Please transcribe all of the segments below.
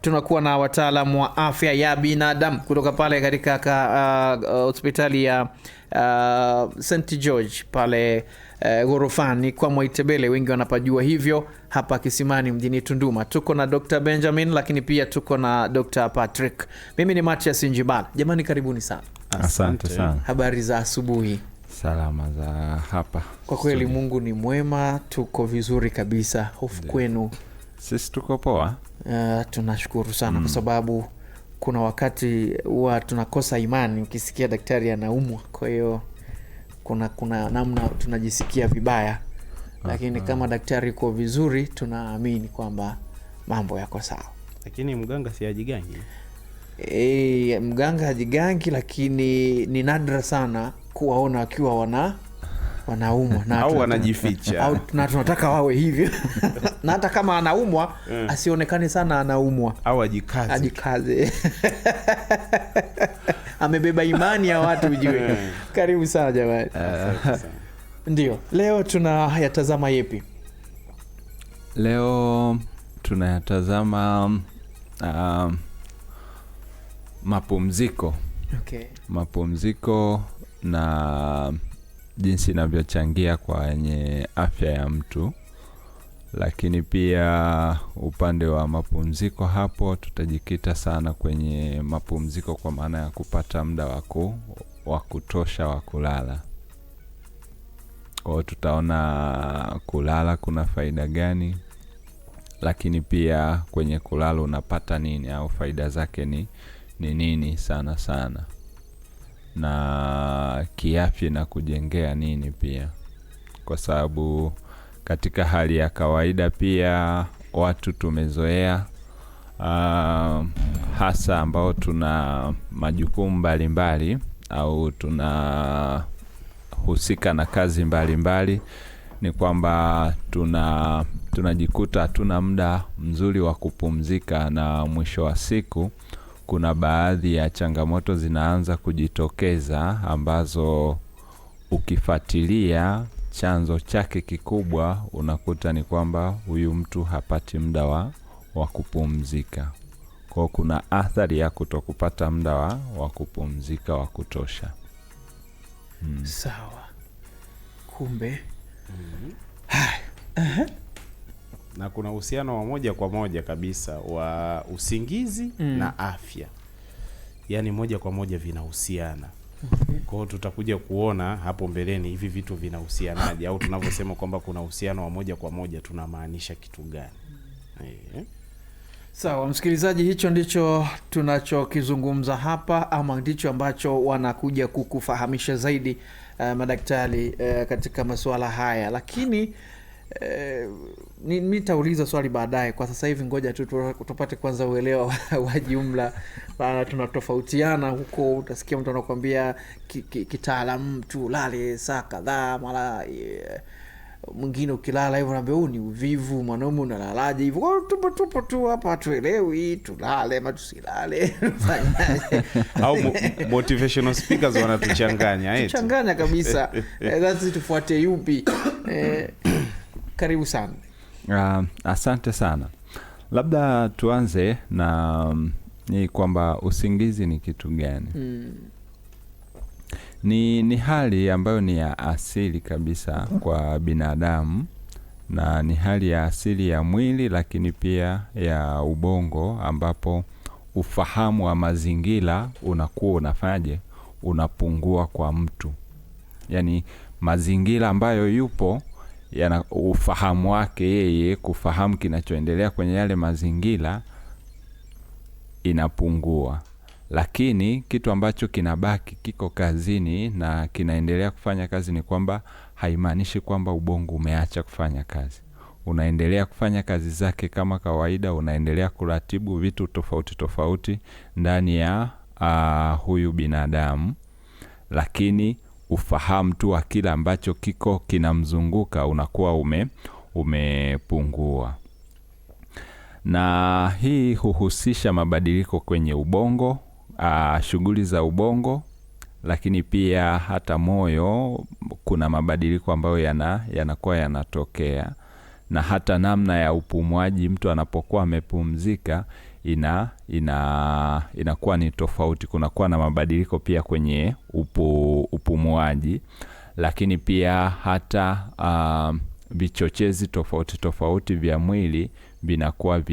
Tunakuwa na wataalamu wa afya ya binadamu kutoka pale katika hospitali ya St. George pale ghorofani kwa Mwaitebele, wengi wanapajua hivyo, hapa Kisimani mjini Tunduma. Tuko na Dr. Benjamin, lakini pia tuko na Dr. Patrick. Mimi ni Matias Njibala. Jamani, karibuni sana. Asante sana. Habari za asubuhi? Salama za hapa. Kwa kweli Mungu ni mwema, tuko vizuri kabisa. Hofu kwenu? Sisi tuko poa. Tunashukuru sana kwa sababu kuna wakati huwa tunakosa imani ukisikia daktari anaumwa. Kwa hiyo kuna namna tunajisikia vibaya. Lakini kama daktari yuko vizuri, tunaamini kwamba mambo yako sawa. Lakini mganga si hajigangi. Mganga hajigangi, lakini ni nadra sana kuwaona wakiwa wanaumwa na au wanajificha. Au tunataka wawe hivyo. Na hata kama anaumwa asionekane sana anaumwa. Au ajikaze. Amebeba imani ya watu ujue. Karibu sana jamani. Ndio. Leo tunayatazama yepi? Leo tunayatazama mapumziko. Okay. Mapumziko na jinsi inavyochangia kwenye afya ya mtu. Lakini pia upande wa mapumziko hapo tutajikita sana kwenye mapumziko kwa maana ya kupata muda wa kutosha wa kulala. Kwa tutaona kulala kuna faida gani, lakini pia kwenye kulala unapata nini au faida zake ni nini sana sana. Na kiafya na kujengea nini pia. Kwa sababu katika hali ya kawaida pia watu tumezoea hasa ambao tuna majukumu mbalimbali au tunahusika na kazi mbalimbali, ni kwamba tunajikuta hatuna muda mzuri wa kupumzika, na mwisho wa siku kuna baadhi ya changamoto zinaanza kujitokeza ambazo ukifuatilia chanzo chake kikubwa unakuta ni kwamba huyu mtu hapati muda wa kupumzika. Kwa kuna athari ya kutokupata muda wa kupumzika wa kutosha. Sawa. Kumbe. Na kuna uhusiano wa moja kwa moja kabisa wa usingizi na afya. Yaani moja kwa moja vinahusiana. Kwa hiyo tutakuja kuona hapo mbeleni hivi vitu vinahusianaje, au tunavyosema kwamba kuna uhusiano wa moja kwa moja tunamaanisha kitu gani. Sawa, msikilizaji, hicho ndicho tunachokizungumza hapa, ama ndicho ambacho wanakuja kukufahamisha zaidi madaktari katika masuala haya. Lakini nitauliza swali baadaye. Kwa sasa hivi ngoja tupate kwanza uelewa wa jumla. Tunatofautiana huko, utasikia mtu anakuambia kitaalamu tu lale saa kadhaa, mara mwingine ukilala hivyo naambia ni uvivu, mwanaume unalalaje hivyo. Tupo tu hapa tuelewi tulale ama tusilale. Au motivational speakers wanatuchanganya Tuchanganya kabisa. Lazima tufuate yupi? Karibu sana. Asante sana. Labda tuanze na ni kwamba usingizi ni kitu gani? Ni hali ambayo ni ya asili kabisa kwa binadamu, na ni hali ya asili ya mwili, lakini pia ya ubongo, ambapo ufahamu wa mazingira unakuwa unapungua kwa mtu. Yaani mazingira ambayo yupo yana ufahamu wake yeye kufahamu kinachoendelea kwenye yale mazingira inapungua. Lakini kitu ambacho kinabaki kiko kazini na kinaendelea kufanya kazi ni kwamba haimaanishi kwamba ubongo umeacha kufanya kazi. Unaendelea kufanya kazi zake kama kawaida, unaendelea kuratibu vitu tofauti tofauti ndani ya huyu binadamu. Lakini ufahamu tu wa kila ambacho kiko kinamzunguka unakuwa umepungua. Na hii huhusisha mabadiliko kwenye ubongo, shughuli za ubongo, lakini pia hata moyo kuna mabadiliko ambayo yanakuwa yanatokea. na hata namna ya upumuaji mtu anapokuwa amepumzika inakuwa ni tofauti. Kunakuwa na mabadiliko pia kwenye upumuaji, lakini pia hata vichochezi tofauti vya mwili vinakuwa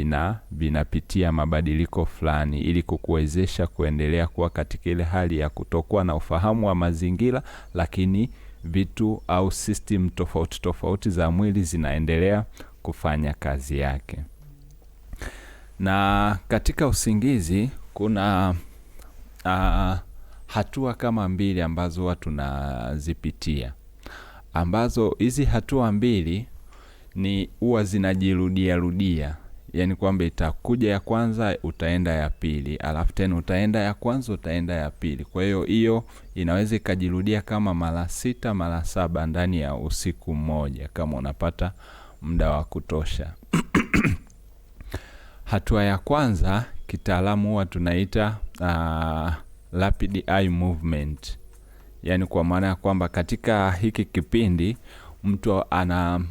vinapitia mabadiliko fulani ili kukuwezesha kuendelea kuwa katika ile hali ya kutokuwa na ufahamu wa mazingira, lakini vitu au system tofauti za mwili zinaendelea kufanya kazi yake. Na katika usingizi kuna hatua kama 2 ambazo watu tunazipitia, ambazo hizi hatua 2 ni huwa zinajirudia. Yani kwamba itakuja ya kwanza, utaenda ya pili, alafu tena utaenda ya kwanza, utaenda ya pili. Kwa hiyo inaweza ikajirudia kama mara 6 mara 7 ndani ya usiku mmoja kama unapata muda wa kutosha. Hatua ya kwanza kitaalamu huwa tunaita rapid eye movement. Yani kwa maana ya kwamba katika hiki kipindi mtu ana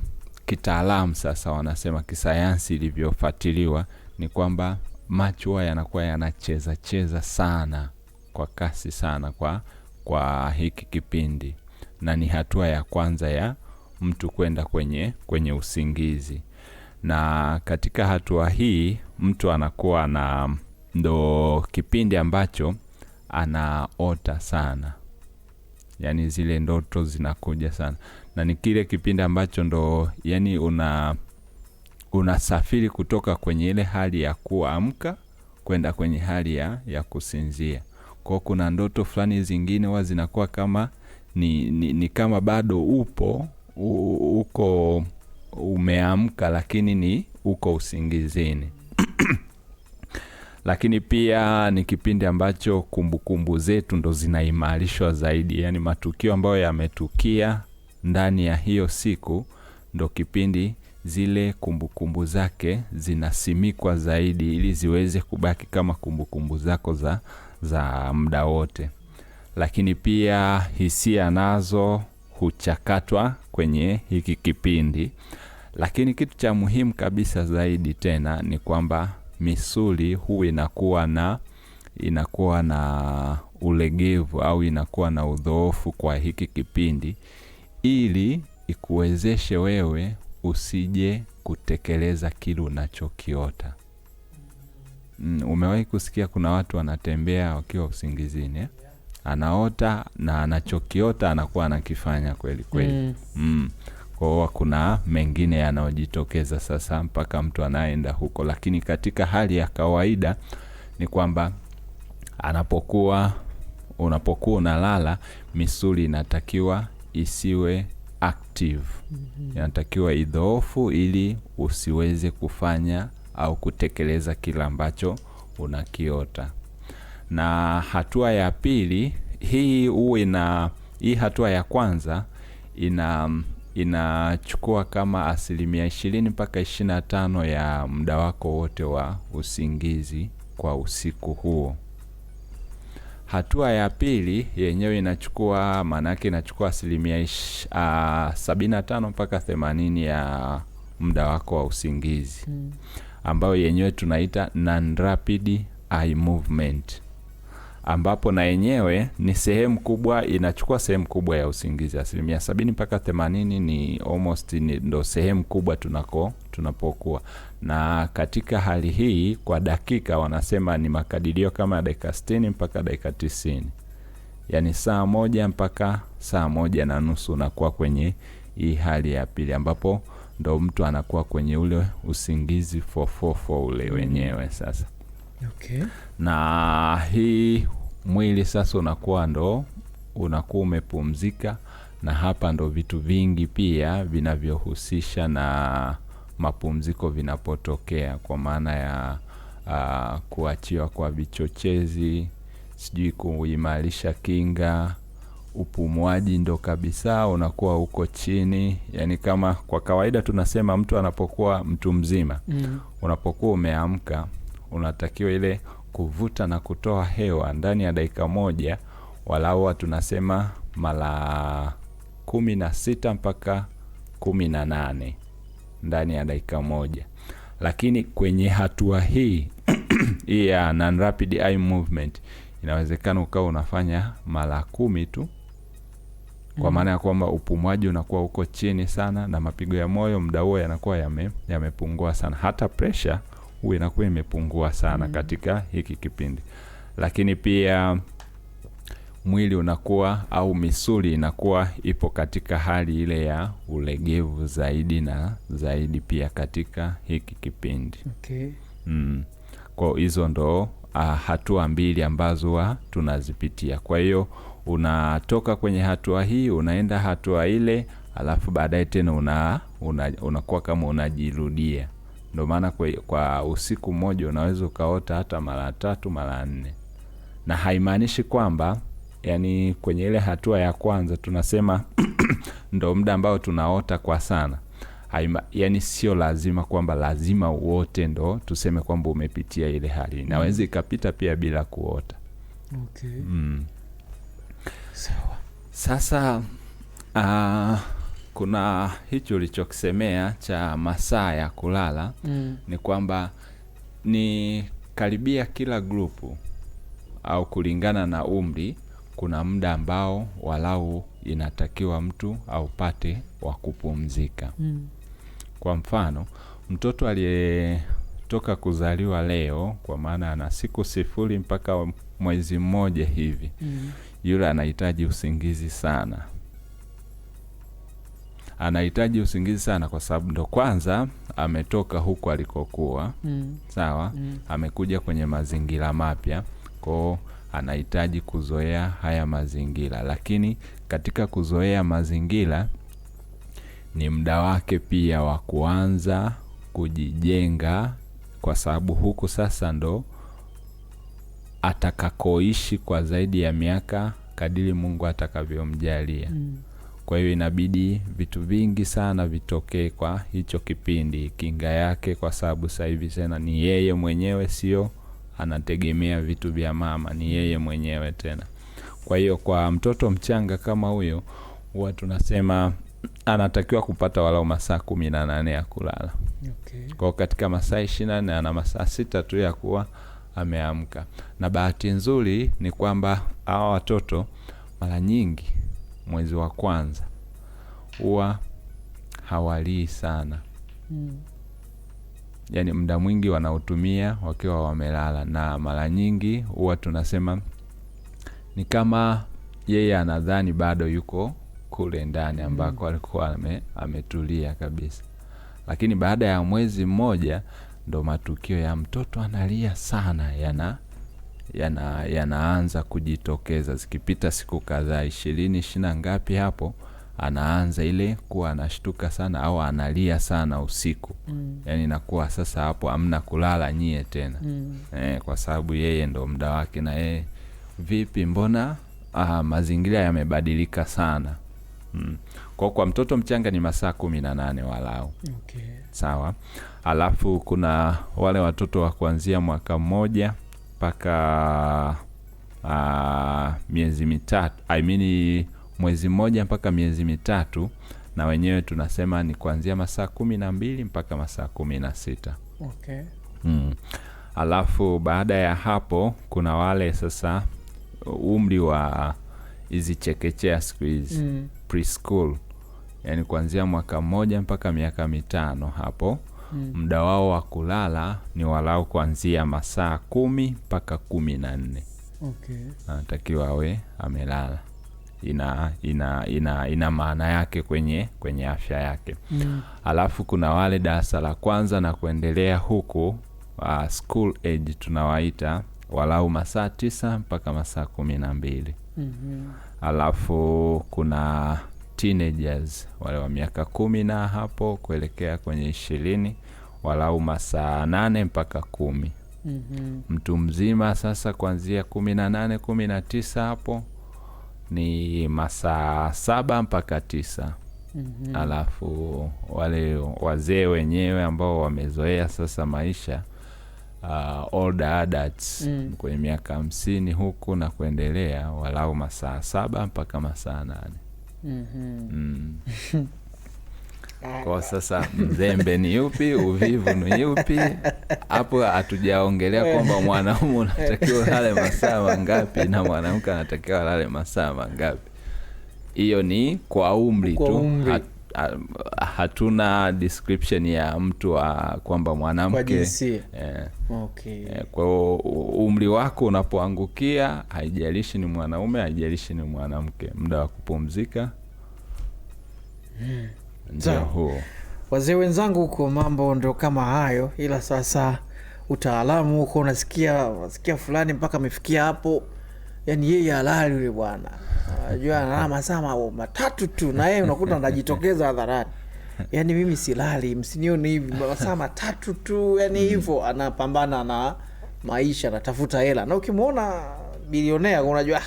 kitaalamu sasa wanasema kisayansi ilivyofuatiliwa ni kwamba macho yanakuwa yanacheza sana kwa kasi sana kwa hiki kipindi, na ni hatua ya kwanza ya mtu kwenda kwenye usingizi. Na katika hatua hii mtu anakuwa na ndo kipindi ambacho anaota sana, yani zile ndoto zinakuja sana, na ni kile kipindi ambacho ndo yani unasafiri kutoka kwenye ile hali ya kuamka kwenda kwenye hali ya kusinzia. Kwa kuna ndoto fulani zingine huwa zinakuwa kama ni kama bado uko umeamka lakini ni uko usingizini. Lakini pia ni kipindi ambacho kumbukumbu zetu ndo zinaimarishwa zaidi, yani matukio ambayo yametukia ndani ya hiyo siku ndo kipindi zile kumbukumbu zake zinasimikwa zaidi ili ziweze kubaki kama kumbukumbu zako za muda wote. Lakini pia hisia nazo huchakatwa kwenye hiki kipindi. Lakini kitu cha muhimu kabisa zaidi tena ni kwamba misuli huu inakuwa na ulegevu au inakuwa na udhoofu kwa hiki kipindi, ili ikuwezeshe wewe usije kutekeleza kile unachokiota. Umewahi kusikia kuna watu wanatembea wakiwa usingizini, anaota na anachokiota anakuwa anakifanya kweli. Kwa kuna mengine yanayojitokeza sasa mpaka mtu anaenda huko. Lakini katika hali ya kawaida ni kwamba unapokuwa unalala, misuli inatakiwa isiwe active. Inatakiwa idhoofu ili usiweze kufanya au kutekeleza kila ambacho unakiota. Na hatua ya pili hii hatua ya kwanza inachukua kama 20 mpaka 25 ya muda wako wote wa usingizi kwa usiku huo. Hatua ya pili yenyewe inachukua, manake inachukua 75 mpaka 80 ya muda wako wa usingizi, ambayo yenyewe tunaita non-rapid eye movement, ambapo na yenyewe ni inachukua sehemu kubwa ya usingizi. 70 mpaka 80 ni almost ndo sehemu kubwa tunapokuwa. Na katika hali hii kwa dakika wanasema ni makadirio kama dakika 60 mpaka dakika 90. Yani saa 1 mpaka saa 1.5 unakuwa kwenye hii hali ya pili, ambapo ndo mtu anakuwa kwenye ule usingizi fofofo ule wenyewe sasa. Okay. Na hii mwili sasa unakuwa umepumzika, na hapa ndo vitu vingi pia vinavyohusisha na mapumziko vinapotokea, kwa maana ya kuachiwa kwa vichochezi, sijui kuimarisha kinga, upumuaji ndo kabisa unakuwa uko chini. Yani kama kwa kawaida tunasema mtu anapokuwa mtu mzima, unapokuwa umeamka unatakiwa ile kuvuta na kutoa hewa ndani ya dakika 1 walau tunasema mara 16 mpaka 18. ndani ya dakika moja. Lakini kwenye hatua hii hii ya non rapid eye movement inawezekana ukawa unafanya mara 10 tu, kwa maana ya kwamba upumuaji unakuwa uko chini sana na mapigo ya moyo muda huo yanakuwa yamepungua sana, hata pressure huwa inakuwa imepungua sana katika hiki kipindi. Lakini pia mwili unakuwa au misuli inakuwa ipo katika hali ile ya ulegevu zaidi na zaidi pia katika hiki kipindi. Okay. Kwa hizo ndo hatua mbili ambazo tunazipitia. Kwa hiyo unatoka kwenye hatua hii unaenda hatua ile, alafu baadaye tena unakuwa kama unajirudia. Ndio maana kwa usiku mmoja unaweza ukaota hata mara 3 mara 4. Na haimaanishi kwamba yani kwenye ile hatua ya kwanza tunasema ndo muda ambao tunaota kwa sana. Yani sio lazima kwamba lazima uote ndo tuseme kwamba umepitia ile hali. Inaweza ikapita pia bila kuota. Okay. Sawa. Sasa kuna hicho ulichokisemea cha masaa ya kulala. Ni kwamba ni karibia kila grupu au kulingana na umri kuna muda ambao walau inatakiwa mtu aupate wa kupumzika. Kwa mfano, mtoto aliyetoka kuzaliwa leo, kwa maana ana siku 0 mpaka mwezi mmoja hivi, yule anahitaji usingizi sana. Anahitaji usingizi sana kwa sababu ndo kwanza ametoka huko alikokuwa. Sawa? Amekuja kwenye mazingira mapya. Kwa anahitaji kuzoea haya mazingira. Lakini katika kuzoea mazingira ni muda wake pia wa kuanza kujijenga, kwa sababu huku sasa ndo atakakoishi kwa zaidi ya miaka kadiri Mungu atakavyomjalia. Kwa hiyo inabidi vitu vingi sana vitokee kwa hicho kipindi, kinga yake, kwa sababu sasa hivi tena ni yeye mwenyewe, sio anategemea vitu vya mama, ni yeye mwenyewe tena. Kwa hiyo kwa mtoto mchanga kama huyo huwa tunasema anatakiwa kupata walau masaa 18 ya kulala. Okay. Kwa katika masaa 24 ana masaa 6 tu ya kuwa ameamka. Na bahati nzuri ni kwamba hawa watoto mara nyingi mwezi wa kwanza huwa hawalii sana. Yani muda mwingi wanautumia wakiwa wamelala, na mara nyingi huwa tunasema ni kama yeye anadhani bado yuko kule ndani ambako alikuwa ametulia kabisa. Lakini baada ya mwezi mmoja ndo matukio ya mtoto analia sana yanaanza kujitokeza. Zikipita siku kadhaa 20 ngapi hapo, anaanza ile kuwa anashtuka sana au analia sana usiku. Yani inakuwa sasa hapo hamna kulala nyie tena. Kwa sababu yeye ndo muda wake, na yeye vipi, mbona mazingira yamebadilika sana. Kwa mtoto mchanga ni masaa 18 walau. Okay. Sawa. Alafu kuna wale watoto wa kuanzia mwaka 1 mpaka miezi 3, mwezi 1 mpaka miezi 3, na wenyewe tunasema ni kuanzia masaa 12 mpaka masaa 16. Okay. Alafu baada ya hapo kuna wale sasa umri wa hizi chekechea siku hizi, preschool, yani kuanzia mwaka 1 mpaka miaka 5 hapo. Muda wao wa kulala ni walau kuanzia masaa 10 mpaka 14. Okay. Anatakiwa awe amelala. Ina maana yake kwenye afya yake. Alafu kuna wale darasa la kwanza na kuendelea huku, school age tunawaita, walau masaa 9 mpaka masaa 12. Alafu kuna teenagers, wale wa miaka 10 na hapo kuelekea kwenye 20, walau masaa 8 mpaka 10. Mtu mzima sasa kuanzia 18 19 hapo ni masaa 7 mpaka 9. Alafu wale wazee wenyewe ambao wamezoea sasa maisha, older adults kwenye miaka 50 huku na kuendelea, walau masaa 7 mpaka masaa 8. Kwa sasa mzembe ni yupi, uvivu ni yupi? Hapo hatujaongelea kwamba mwanaume unatakiwa lale masaa mangapi na mwanamke anatakiwa lale masaa mangapi. Hiyo ni kwa umri tu. Hatuna description ya mtu kwamba mwanamke okay. Kwa umri wako unapoangukia, haijalishi ni mwanaume, haijalishi ni mwanamke, muda wa kupumzika ndio huo. Wazee wenzangu huko mambo ndio kama hayo, ila sasa utaalamu huko unasikia fulani mpaka amefikia hapo, yani yeye halali yule bwana. Unajua analala masaa 3 tu, na yeye unakuta anajitokeza hadharani. Yani mimi silali, msinione hivi, masaa 3 tu, yani hivyo anapambana na maisha, anatafuta hela. Na ukimwona bilionea unajua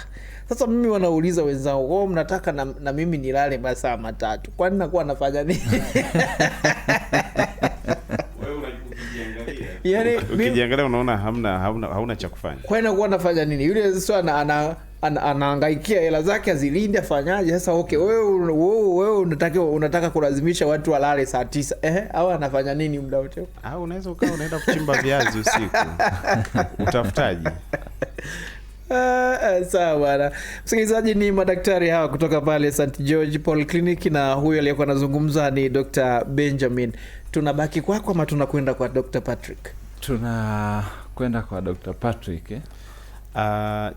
sasa mimi wanauliza wenzao, "Wao mnataka na mimi nilale masaa 3. Kwani nakuwa nafanya nini?" Yani ukijiangalia unaona hauna cha kufanya. Kwani nakuwa nafanya nini? Yule sio anaangaikia hela zake azilinde, afanyaje? Sasa okay, wewe unataka kulazimisha watu walale saa 9. Au anafanya nini muda wote? Unaweza unaenda kuchimba viazi usiku. Utafutaji. Sawa bwana. Msikilizaji, ni madaktari hawa kutoka pale St. George Paul Clinic, na huyo aliyekuwa anazungumza ni Dr. Benjamin. Tunabaki kwako ama tunakwenda kwa Dr. Patrick? Tunakwenda kwa Dr. Patrick.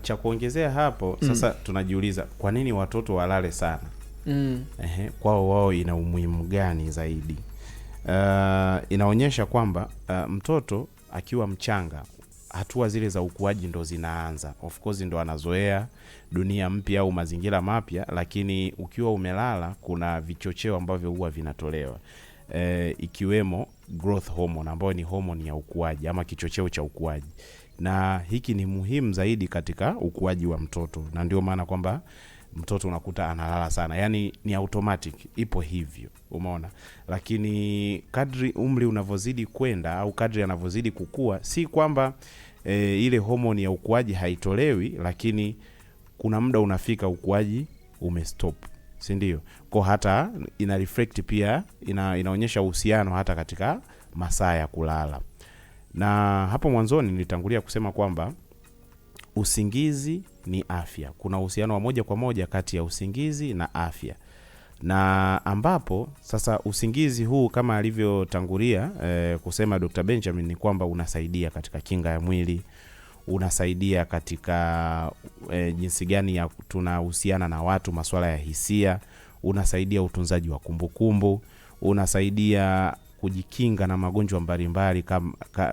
Cha kuongezea hapo sasa, tunajiuliza kwa nini watoto walale sana? Kwao wao ina umuhimu gani zaidi? Inaonyesha kwamba mtoto akiwa mchanga, hatua zile za ukuaji ndo zinaanza. Of course ndo anazoea dunia mpya au mazingira mapya, lakini ukiwa umelala kuna vichocheo ambavyo huwa vinatolewa, ikiwemo growth hormone ambayo ni hormone ya ukuaji ama kichocheo cha ukuaji, na hiki ni muhimu zaidi katika ukuaji wa mtoto, na ndio maana kwamba mtoto unakuta analala sana, yani ni automatic, ipo hivyo, umeona. Lakini kadri umri unavozidi kwenda au kadri anavozidi kukua, si kwamba ile hormone ya ukuaji haitolewi, lakini kuna muda unafika ukuaji umestop, si ndio? Kwa hata ina reflect pia, inaonyesha uhusiano hata katika masaa ya kulala. Na hapo mwanzoni nilitangulia kusema kwamba usingizi ni afya. Kuna uhusiano wa moja kwa moja kati ya usingizi na afya. Na ambapo sasa usingizi huu kama alivyotangulia kusema Dr. Benjamin, ni kwamba unasaidia katika kinga ya mwili, unasaidia katika jinsi gani ya tunahusiana na watu, masuala ya hisia, unasaidia utunzaji wa kumbukumbu, unasaidia kujikinga na magonjwa mbalimbali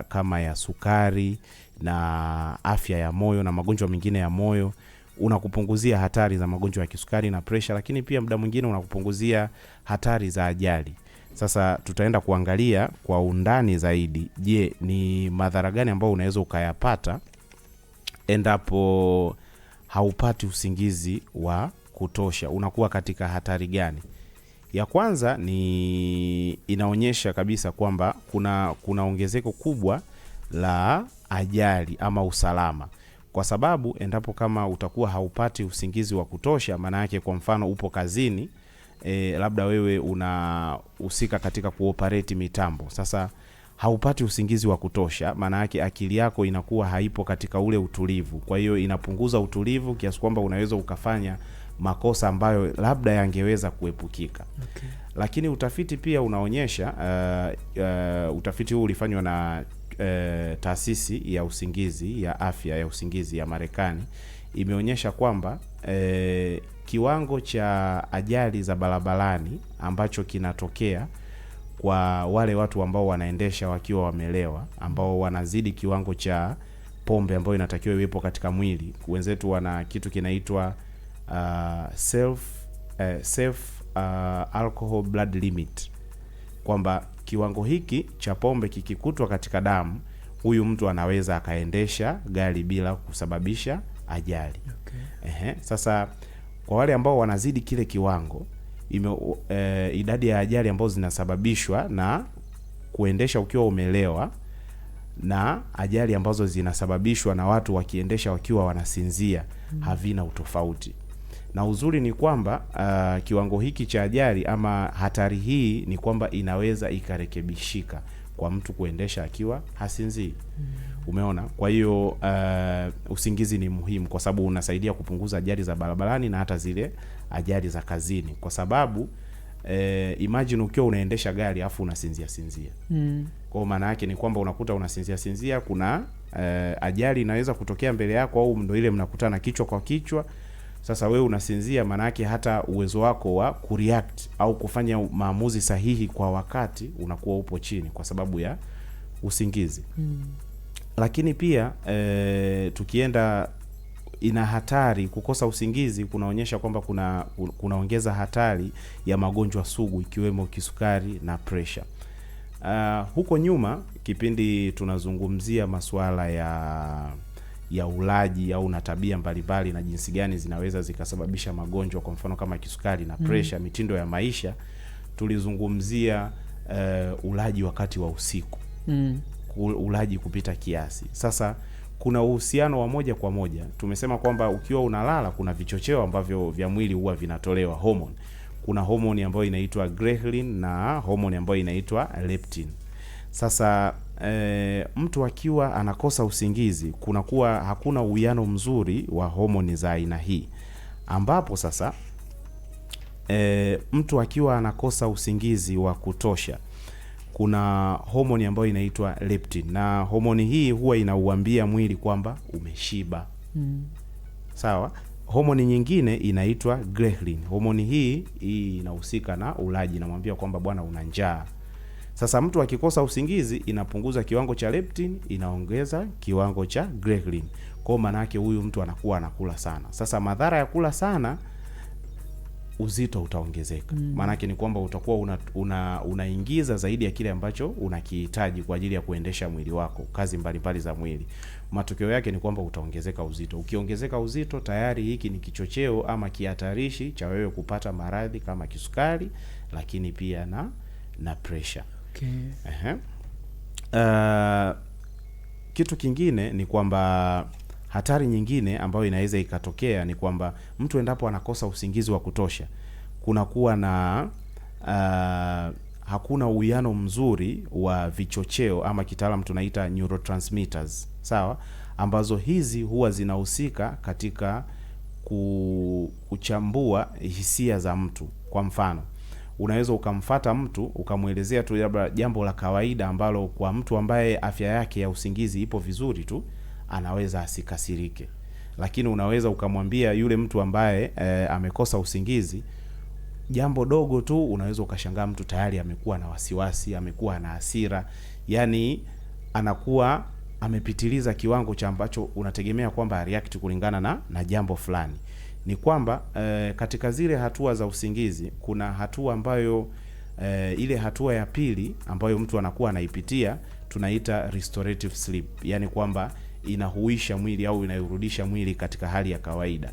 kama ya sukari na afya ya moyo na magonjwa mengine ya moyo, unakupunguzia hatari za magonjwa ya kisukari na pressure, lakini pia muda mwingine unakupunguzia hatari za ajali. Sasa tutaenda kuangalia kwa undani zaidi, je, ni madhara gani ambayo unaweza ukayapata endapo haupati usingizi wa kutosha, unakuwa katika hatari gani? Ya kwanza ni inaonyesha kabisa kwamba kuna ongezeko kubwa la ajali ama usalama, kwa sababu endapo kama utakuwa haupati usingizi wa kutosha, maana yake kwa mfano upo kazini, labda wewe unahusika katika kuoperate mitambo. Sasa haupati usingizi wa kutosha, maana yake akili yako inakuwa haipo katika ule utulivu. Kwa hiyo inapunguza utulivu kiasi kwamba unaweza ukafanya makosa ambayo labda yangeweza kuepukika. Okay. Lakini utafiti pia unaonyesha utafiti huu ulifanywa na taasisi ya usingizi ya afya ya usingizi ya Marekani, imeonyesha kwamba kiwango cha ajali za barabarani ambacho kinatokea kwa wale watu ambao wanaendesha wakiwa wamelewa, ambao wanazidi kiwango cha pombe ambayo inatakiwa iwepo katika mwili. Wenzetu wana kitu kinaitwa safe alcohol blood limit, kwamba kiwango hiki cha pombe kikikutwa katika damu, huyu mtu anaweza akaendesha gari bila kusababisha ajali. Okay. Sasa kwa wale ambao wanazidi kile kiwango, idadi ya ajali ambazo zinasababishwa na kuendesha ukiwa umelewa na ajali ambazo zinasababishwa na watu wakiendesha wakiwa wanasinzia havina utofauti. Na uzuri ni kwamba kiwango hiki cha ajali ama hatari hii ni kwamba inaweza ikarekebishika kwa mtu kuendesha akiwa hasinzii. Umeona? Kwa hiyo usingizi ni muhimu kwa sababu unasaidia kupunguza ajali za barabarani na hata zile ajali za kazini, kwa sababu imagine ukiwa unaendesha gari afu unasinzia. Kwa maana yake ni kwamba unakuta unasinzia, kuna ajali inaweza kutokea mbele yako, au ndio ile mnakutana kichwa kwa kichwa. Sasa wewe unasinzia, maana yake hata uwezo wako wa kureact au kufanya maamuzi sahihi kwa wakati unakuwa upo chini kwa sababu ya usingizi. Lakini pia tukienda, ina hatari kukosa usingizi kunaonyesha kwamba kunaongeza hatari ya magonjwa sugu ikiwemo kisukari na pressure. Huko nyuma kipindi tunazungumzia masuala ya ulaji au na tabia mbalimbali na jinsi gani zinaweza zikasababisha magonjwa, kwa mfano kama kisukari na pressure, mitindo ya maisha, tulizungumzia ulaji wakati wa usiku. Ulaji kupita kiasi. Sasa kuna uhusiano wa moja kwa moja. Tumesema kwamba ukiwa unalala kuna vichocheo ambavyo vya mwili huwa vinatolewa hormone. Kuna hormone ambayo inaitwa ghrelin na hormone ambayo inaitwa leptin. Sasa mtu akiwa anakosa usingizi, kunakuwa hakuna uwiano mzuri wa hormone za aina hii, ambapo sasa mtu akiwa anakosa usingizi wa kutosha, kuna homoni ambayo inaitwa leptin, na homoni hii huwa inauambia mwili kwamba umeshiba. Sawa? Homoni nyingine inaitwa ghrelin. Homoni hii inahusika na ulaji, inamwambia kwamba bwana una njaa. Sasa mtu akikosa usingizi inapunguza kiwango cha leptin, inaongeza kiwango cha ghrelin. Kwa maana yake huyu mtu anakuwa anakula sana. Sasa madhara ya kula sana, uzito utaongezeka. Maana yake ni kwamba utakuwa unaingiza zaidi ya kile ambacho unakihitaji kwa ajili ya kuendesha mwili wako, kazi mbalimbali za mwili. Matokeo yake ni kwamba utaongezeka uzito. Ukiongezeka uzito, tayari hiki ni kichocheo ama kihatarishi cha wewe kupata maradhi kama kisukari, lakini pia na pressure. Okay. Kitu kingine ni kwamba hatari nyingine ambayo inaweza ikatokea ni kwamba mtu endapo anakosa usingizi wa kutosha, kunakuwa na hakuna uwiano mzuri wa vichocheo ama kitaalamu tunaita neurotransmitters, sawa, ambazo hizi huwa zinahusika katika kuchambua hisia za mtu. Kwa mfano, unaweza ukamfuata mtu ukamuelezea tu jambo la kawaida ambalo kwa mtu ambaye afya yake ya usingizi ipo vizuri tu anaweza asikasirike, lakini unaweza ukamwambia yule mtu ambaye amekosa usingizi jambo dogo tu, unaweza ukashangaa mtu tayari amekuwa na wasiwasi, amekuwa na hasira, yani anakuwa amepitiliza kiwango cha ambacho unategemea kwamba react kulingana na jambo fulani. Ni kwamba katika zile hatua za usingizi kuna hatua ambayo ile hatua ya pili ambayo mtu anakuwa anaipitia tunaita restorative sleep, yani kwamba inahuisha mwili au inaurudisha mwili katika hali ya kawaida.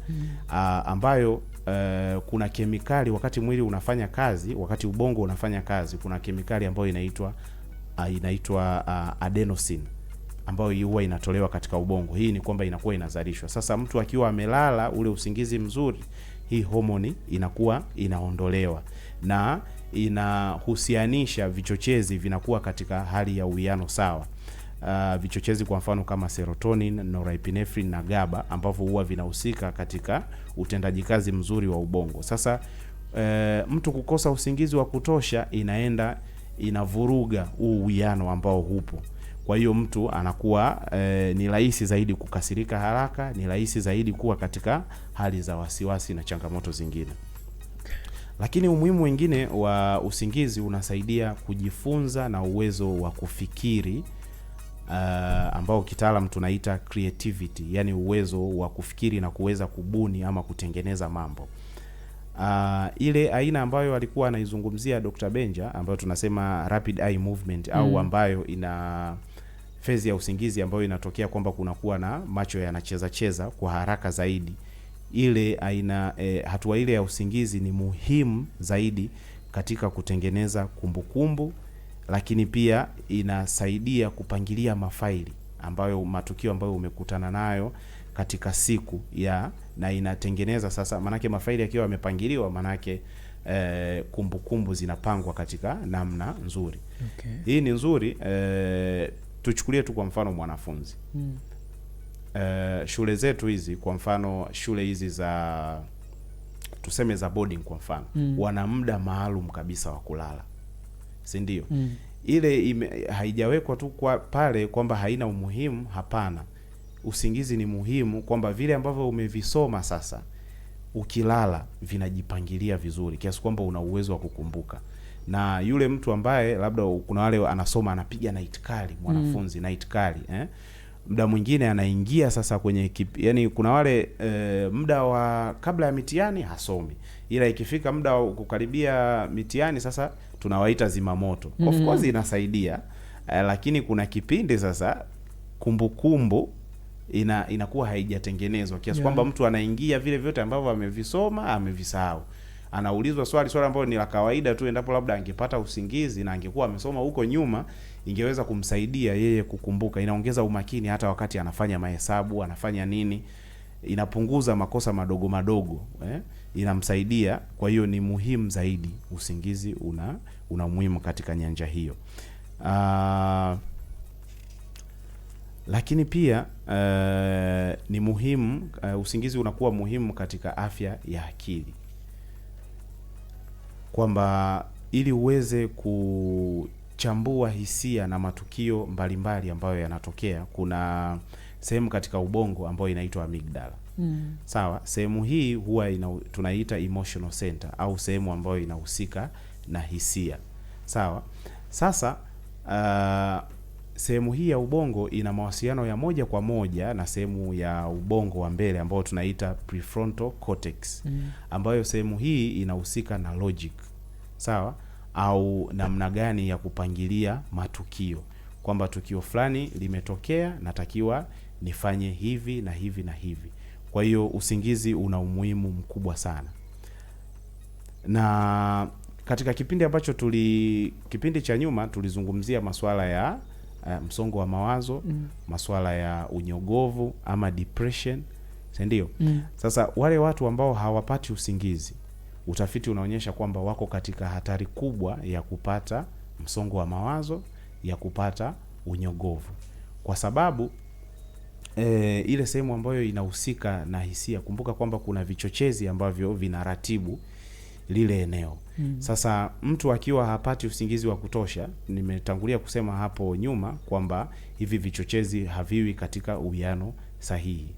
Ambayo kuna kemikali wakati mwili unafanya kazi, wakati ubongo unafanya kazi, kuna kemikali ambayo inaitwa adenosine ambayo huwa inatolewa katika ubongo. Hii ni kwamba inakuwa inazalishwa. Sasa mtu akiwa amelala ule usingizi mzuri, hii homoni inakuwa inaondolewa na inahusianisha vichochezi vinakuwa katika hali ya uwiano sawa. Vichochezi kwa mfano kama serotonin, norepinephrine na GABA ambavyo huwa vinahusika katika utendaji kazi mzuri wa ubongo. Sasa mtu kukosa usingizi wa kutosha inavuruga uwiano ambao hupo. Kwa hiyo mtu anakuwa ni rahisi zaidi kukasirika haraka, ni rahisi zaidi kuwa katika hali za wasiwasi na changamoto zingine. Lakini umuhimu mwingine wa usingizi unasaidia kujifunza na uwezo wa kufikiri, ambao kitaalamu tunaita creativity, yani uwezo wa kufikiri na kuweza kubuni ama kutengeneza mambo. Ile aina ambayo alikuwa anaizungumzia Dr. Benja ambayo tunasema rapid eye movement au ambayo ina phase ya usingizi ambayo inatokea kwamba kunakuwa na macho yanacheza kwa haraka zaidi. Ile aina hatua ile ya usingizi ni muhimu zaidi katika kutengeneza kumbukumbu, lakini pia inasaidia kupangilia mafaili ambayo matukio ambayo umekutana nayo katika siku na inatengeneza sasa, manake mafaili yakiwa yamepangiliwa, manake kumbukumbu zinapangwa katika namna nzuri. Okay. Hii ni nzuri. Tuchukulie tu kwa mfano mwanafunzi. Shule zetu hizi, kwa mfano shule hizi za tuseme za boarding kwa mfano, wana muda maalum kabisa wa kulala, si ndio? Ile haijawekwa tu kwa pale kwamba haina umuhimu, hapana. Usingizi ni muhimu, kwamba vile ambavyo umevisoma sasa ukilala vinajipangilia vizuri kiasi kwamba una uwezo wa kukumbuka. Na yule mtu ambaye labda kuna wale anasoma anapiga night kali, mwanafunzi night kali, muda mwingine anaingia sasa kwenye yani kuna wale muda wa kabla ya mitihani hasomi, ila ikifika muda wa kukaribia mitihani sasa tunawaita zimamoto. Of course inasaidia, lakini kuna kipindi sasa kumbukumbu inakuwa haijatengenezwa kiasi kwamba mtu anaingia vile vyote ambavyo amevisoma amevisahau. Anaulizwa swali ambalo ni la kawaida tu, endapo labda angepata usingizi na angekuwa amesoma huko nyuma, ingeweza kumsaidia yeye kukumbuka. Inaongeza umakini hata wakati anafanya mahesabu, anafanya nini, inapunguza makosa madogo madogo, inamsaidia. Kwa hiyo ni muhimu zaidi, usingizi una muhimu katika nyanja hiyo. Lakini pia ni muhimu, usingizi unakuwa muhimu katika afya ya akili, kwamba ili uweze kuchambua hisia na matukio mbalimbali ambayo yanatokea, kuna sehemu katika ubongo ambayo inaitwa amygdala. Sawa, sehemu hii huwa tunaita emotional center, au sehemu ambayo inahusika na hisia. Sawa, sasa sehemu hii ya ubongo ina mawasiliano ya moja kwa moja na sehemu ya ubongo wa mbele ambayo tunaita prefrontal cortex, ambayo sehemu hii inahusika na logic. Sawa, au namna gani ya kupangilia matukio, kwamba tukio fulani limetokea, natakiwa nifanye hivi na hivi na hivi. Kwa hiyo usingizi una umuhimu mkubwa sana. Na katika kipindi ambacho kipindi cha nyuma tulizungumzia masuala ya msongo wa mawazo, masuala ya unyogovu ama depression, si ndio? Sasa wale watu ambao hawapati usingizi, utafiti unaonyesha kwamba wako katika hatari kubwa ya kupata msongo wa mawazo, ya kupata unyogovu, kwa sababu ile sehemu ambayo inahusika na hisia, kumbuka kwamba kuna vichochezi ambavyo vinaratibu lile eneo. Sasa mtu akiwa hapati usingizi wa kutosha, nimetangulia kusema hapo nyuma kwamba hivi vichochezi haviwi katika uwiano sahihi.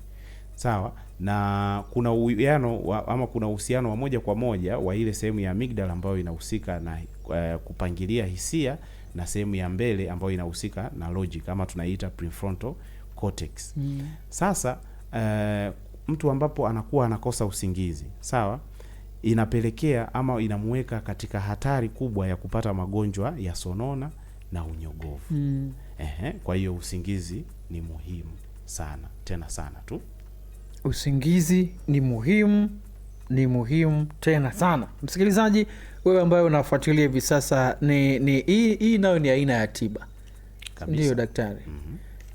Sawa, na kuna uwiano ama kuna uhusiano wa moja kwa moja wa ile sehemu ya amygdala ambayo inahusika na kupangilia hisia, na sehemu ya mbele ambayo inahusika na logic, ama tunaita prefrontal cortex. Sasa mtu ambapo anakuwa anakosa usingizi, sawa, inapelekea ama inamuweka katika hatari kubwa ya kupata magonjwa ya sonona na unyogovu. Kwa hiyo usingizi ni muhimu sana, tena sana tu. Usingizi ni muhimu tena sana. Msikilizaji, wewe ambaye unafuatilia hivi sasa, hii nayo ni aina ya tiba. Ndio daktari.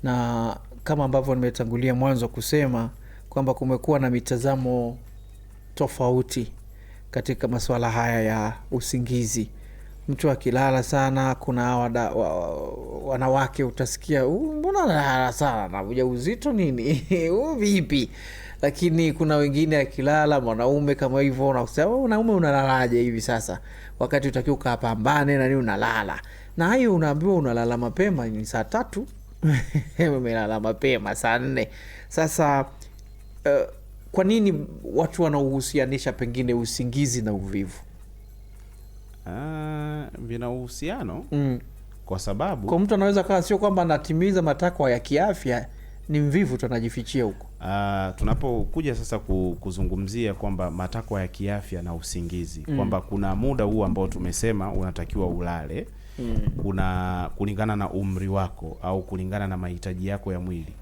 Na kama ambavyo nimetangulia mwanzo kusema kwamba kumekuwa na mitazamo tofauti katika masuala haya ya usingizi. Mtu akilala sana, kuna wanawake utasikia mbona analala sana, na ujauzito nini vipi? Lakini kuna wengine akilala, mwanaume kama hivyo, unasema mwanaume unalalaje hivi sasa, wakati utakiwa ukapambane na nini unalala. Na hayo unaambiwa unalala mapema ni saa 3 umelala mapema saa 4. Sasa kwa nini watu wanauhusianisha pengine usingizi na uvivu? Vina uhusiano. Kwa sababu kwa mtu anaweza kawa sio kwamba anatimiza matakwa ya kiafya, ni mvivu tu anajifichia huko. Tunapokuja sasa kuzungumzia kwamba matakwa ya kiafya na usingizi, kwamba kuna muda huu ambao tumesema unatakiwa ulale, kuna kulingana na umri wako au kulingana na mahitaji yako ya mwili.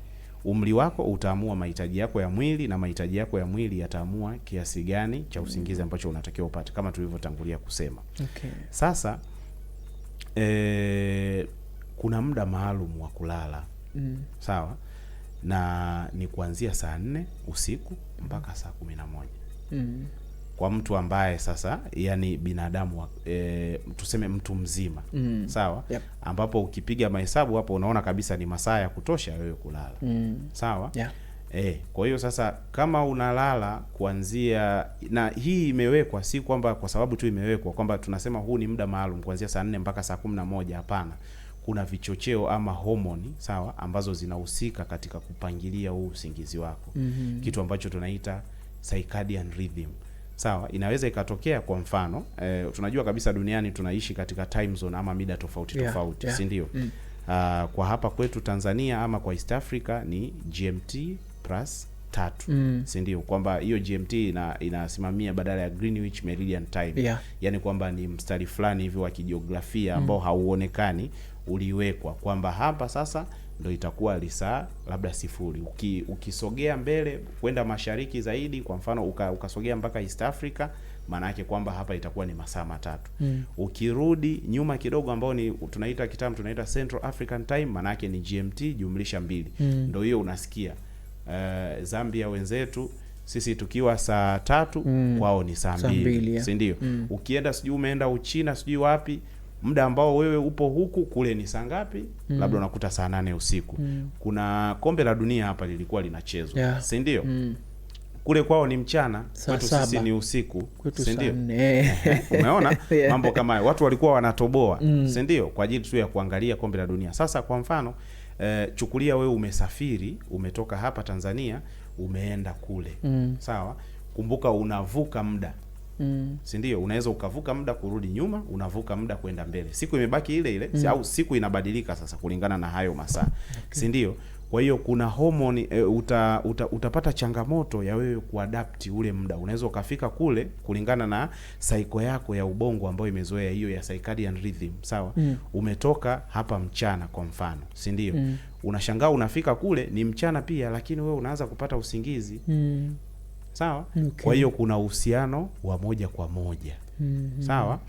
Umri wako utaamua mahitaji yako ya mwili, na mahitaji yako ya mwili yataamua kiasi gani cha usingizi ambacho unatakiwa upate, kama tulivyotangulia kusema. Okay. Sasa kuna muda maalum wa kulala. Sawa, na ni kuanzia saa 4 usiku mpaka saa 11. Kwa mtu ambaye sasa yani binadamu tuseme mtu mzima. Sawa? Yep. Ambapo ukipiga mahesabu hapo unaona kabisa ni masaa ya kutosha wewe kulala. Sawa? Yeah. Kwa hiyo sasa kama unalala kuanzia, na hii imewekwa si kwamba kwa sababu tu imewekwa kwamba tunasema huu ni muda maalum kuanzia saa 4 mpaka saa 11, hapana. Kuna vichocheo ama homoni, sawa, ambazo zinahusika katika kupangilia huu usingizi wako. Kitu ambacho tunaita circadian rhythm. Sawa, inaweza ikatokea kwa mfano, tunajua kabisa duniani tunaishi katika time zone ama mida tofauti tofauti, si ndio? Kwa hapa kwetu Tanzania ama kwa East Africa ni GMT plus 3, si ndio? Kwamba hiyo GMT inasimamia badala ya Greenwich Meridian Time. Yani kwamba ni mstari fulani hivi wa kijiografia ambao hauonekani, uliwekwa kwamba hapa sasa ndio itakuwa lisaa labda 0. Ukisogea mbele kwenda mashariki zaidi, kwa mfano ukasogea mpaka East Africa, maana yake kwamba hapa itakuwa ni masaa 3. Ukirudi nyuma kidogo, ambao ni tunaita kitamu tunaita Central African Time, maana yake ni GMT jumlisha 2. Ndio hiyo unasikia Zambia wenzetu sisi tukiwa saa 3, kwao ni saa 2, si ndio? Ukienda sijui umeenda Uchina sijui wapi, muda ambao wewe upo huku kule ni saa ngapi? Labda unakuta saa 8 usiku. Kuna kombe la dunia hapa lilikuwa linachezwa, si ndio? Kule kwao ni mchana, kwetu sisi ni usiku, si ndio? Umeona mambo kama hayo, watu walikuwa wanatoboa, si ndio, kwa ajili tu ya kuangalia kombe la dunia. Sasa kwa mfano chukulia wewe umesafiri, umetoka hapa Tanzania umeenda kule, sawa? Kumbuka unavuka muda, si ndio? Unaweza ukavuka muda kurudi nyuma, unavuka muda kwenda mbele. Siku imebaki ile ile, au siku inabadilika sasa kulingana na hayo masaa, si ndio? Kwa hiyo kuna homoni utapata changamoto ya wewe kuadapt ule muda. Unaweza ukafika kule kulingana na cycle yako ya ubongo ambayo imezoea hiyo ya circadian rhythm, sawa? Umetoka hapa mchana kwa mfano, si ndio? Unashangaa unafika kule ni mchana pia, lakini wewe unaanza kupata usingizi. Sawa? Kwa hiyo kuna uhusiano wa moja kwa moja. Sawa?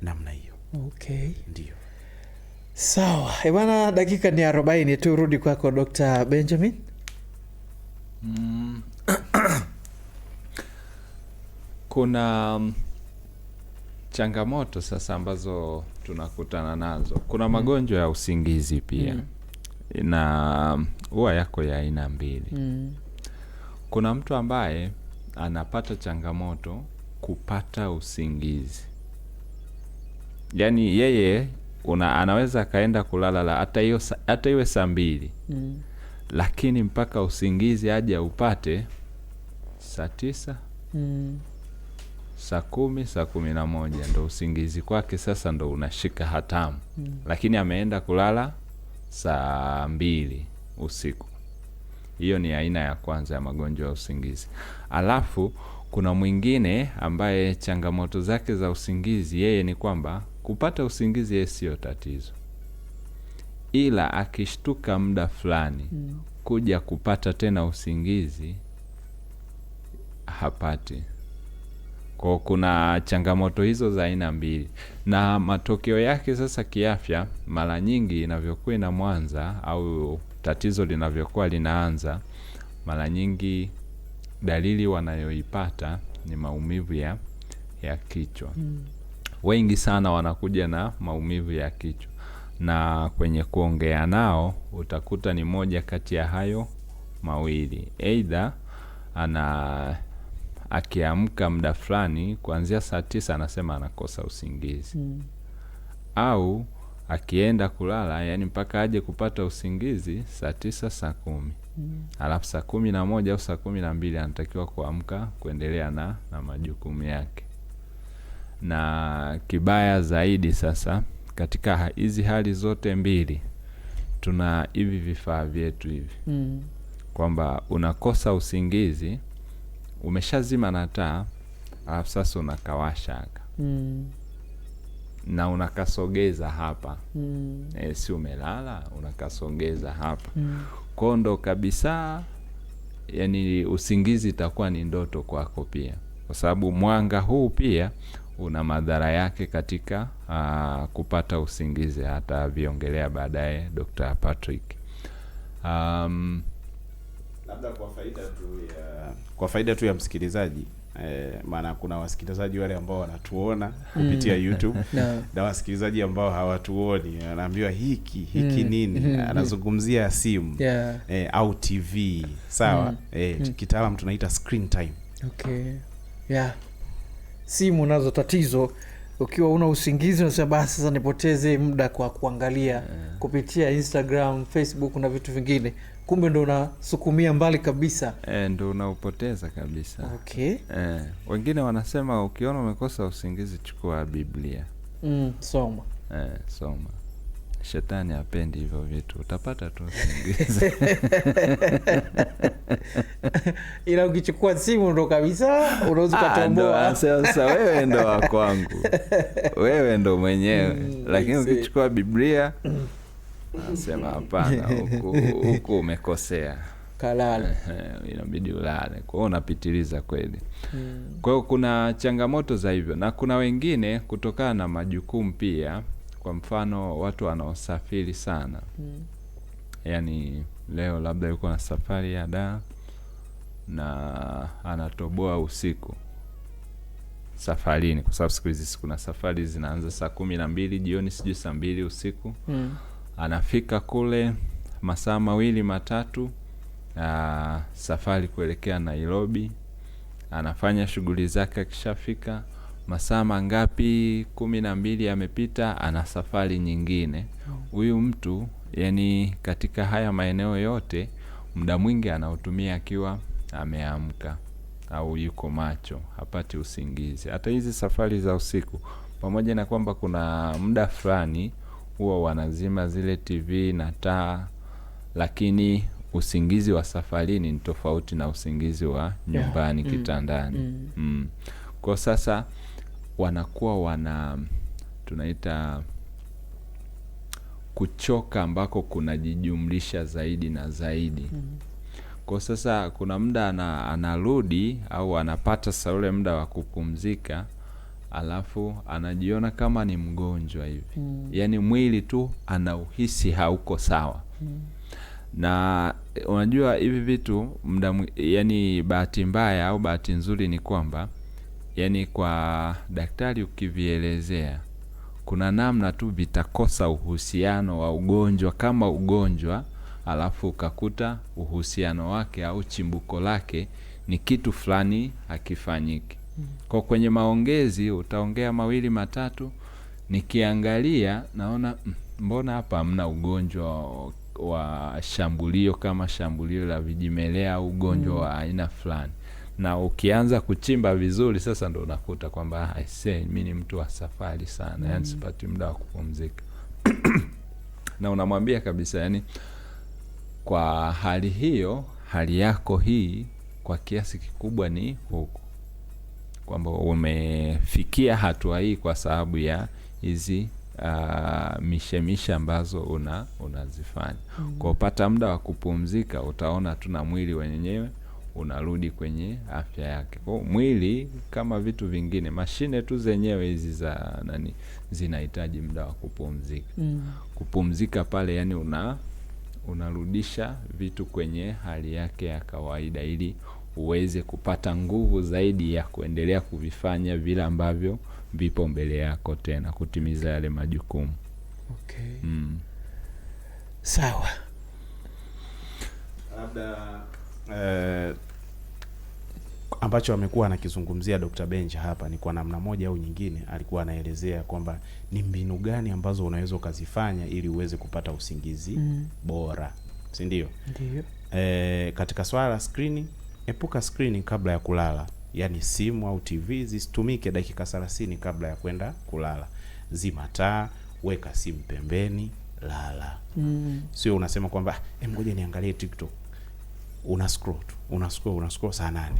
Namna hiyo. Ndio. Sawa. Bwana, dakika ni 40 tu, rudi kwako Dr. Benjamin. Kuna changamoto sasa ambazo tunakutana nazo. Kuna magonjwa ya usingizi pia. Na huwa yako ya aina mbili. Kuna mtu ambaye anapata changamoto kupata usingizi. Yaani yeye anaweza kaenda kulala hata iwe saa 2. Lakini mpaka usingizi aje upate saa 9, saa 10, saa 11 ndo usingizi kwake sasa ndo unashika hatamu. Lakini ameenda kulala saa 2 usiku. Hiyo ni aina ya kwanza ya magonjwa ya usingizi. Alafu kuna mwingine ambaye changamoto zake za usingizi yeye ni kwamba kupata usingizi yeye sio tatizo, ila akishtuka muda fulani kuja kupata tena usingizi hapati. Kwa kuna changamoto hizo za aina mbili, na matokeo yake sasa kiafya mara nyingi inavyokuwa ina mwanza au tatizo linavyokuwa linaanza, mara nyingi dalili wanayoipata ni maumivu ya kichwa. Wengi sana wanakuja na maumivu ya kichwa, na kwenye kuongea nao utakuta ni moja kati ya hayo mawili. Either akiamka muda fulani kuanzia saa 9 anasema anakosa usingizi. Au akienda kulala, yani mpaka aje kupata usingizi saa 9, saa 10. Alafu saa 11 au saa 12 anatakiwa kuamka kuendelea na majukumu yake. Na kibaya zaidi sasa, katika hizi hali zote mbili tuna hivi vifaa vyetu hivi. Kwamba unakosa usingizi, umeshazima na taa, alafu sasa unakawasha na unakasogeza hapa. Si umelala, unakasogeza hapa. Kondo kabisa, yani usingizi itakuwa ni ndoto kwako pia, kwa sababu mwanga huu pia una madhara yake katika kupata usingizi, hata viongelea baadaye Dr. Patrick. Labda kwa faida tu ya msikilizaji, maana kuna wasikilizaji wale ambao wanatuona kupitia YouTube na wasikilizaji ambao hawatuoni, anaambiwa hiki nini, anazungumzia simu au TV, sawa? Kitaalamu tunaita screen time. Okay. Simu nazo tatizo, ukiwa una usingizi unasema basi sasa nipoteze muda kwa kuangalia kupitia Instagram, Facebook na vitu vingine, kumbe ndo unasukumia mbali kabisa. Ndo unaupoteza kabisa. Okay. Wengine wanasema ukiona umekosa usingizi chukua Biblia. Soma. Soma. Shetani hapendi hivyo vitu, utapata tu usingizi. Ila ukichukua simu ndo kabisa unaweza kutomboa. Sasa wewe ndo wa kwangu. Wewe ndo mwenyewe. Lakini ukichukua Biblia nasema hapana, huku umekosea. Kalala. Inabidi ulale. Kwa hiyo unapitiliza kweli. Kwa hiyo kuna changamoto za hivyo, na kuna wengine kutokana na majukumu pia. Kwa mfano watu wanaosafiri sana. Yaani leo labda yuko na safari ya Dar na anatoboa usiku safarini, kwa sababu siku hizi kuna safari zinaanza saa 12 jioni, sijui saa 2 usiku. Anafika kule masaa 2-3 safari kuelekea Nairobi, anafanya shughuli zake. Akishafika masaa mangapi, 12 yamepita, ana safari nyingine. Huyu mtu yani katika haya maeneo yote muda mwingi anautumia akiwa ameamka au yuko macho, hapati usingizi. Hata hizi safari za usiku, pamoja na kwamba kuna muda fulani huwa wanazima zile TV na taa, lakini usingizi wa safarini ni tofauti na usingizi wa nyumbani kitandani. Kwa sasa wanakuwa tunaita kuchoka ambako kunajijumlisha zaidi na zaidi. Kwa sasa kuna muda anarudi au anapata sasa ule muda wa kupumzika, alafu anajiona kama ni mgonjwa hivi. Yaani mwili tu anauhisi hauko sawa. Na unajua hivi vitu yani bahati mbaya au bahati nzuri ni kwamba yani kwa daktari ukivielezea, kuna namna tu vitakosa uhusiano wa ugonjwa kama ugonjwa, alafu ukakuta uhusiano wake au chimbuko lake ni kitu fulani hakifanyiki. Kwa kwenye maongezi utaongea 2-3, nikiangalia naona mbona hapa hamna ugonjwa wa shambulio kama shambulio la vijimelea au ugonjwa wa aina fulani. Na ukianza kuchimba vizuri sasa ndo unakuta kwamba mimi ni mtu wa safari sana, yani sipati muda wa kupumzika. Na unamwambia kabisa, yani kwa hali hiyo, hali yako hii kwa kiasi kikubwa ni huko, kwamba umefikia hatua hii kwa sababu ya hizi mishemisha ambazo unazifanya. Kwa upata muda wa kupumzika, utaona tuna mwili wenyewe unarudi kwenye afya yake. Kwa mwili kama vitu vingine, mashine tu zenyewe hizi za zinahitaji muda wa kupumzika. Kupumzika pale yani unarudisha vitu kwenye hali yake ya kawaida, ili uweze kupata nguvu zaidi ya kuendelea kuvifanya vile ambavyo vipo mbele yako tena, kutimiza yale majukumu. Okay. Sawa. Labda ambacho amekuwa anakizungumzia Dr. Benja hapa ni kwa namna moja au nyingine alikuwa anaelezea kwamba ni mbinu gani ambazo unaweza ukazifanya ili uweze kupata usingizi bora, si ndio? Ndio. Katika swala la screen, epuka screen kabla ya kulala. Yaani simu au TV zisitumike dakika 30 kabla ya kwenda kulala. Zima taa, weka simu pembeni, lala. Sio unasema kwamba ngoja niangalie TikTok. Una scroll saa 8.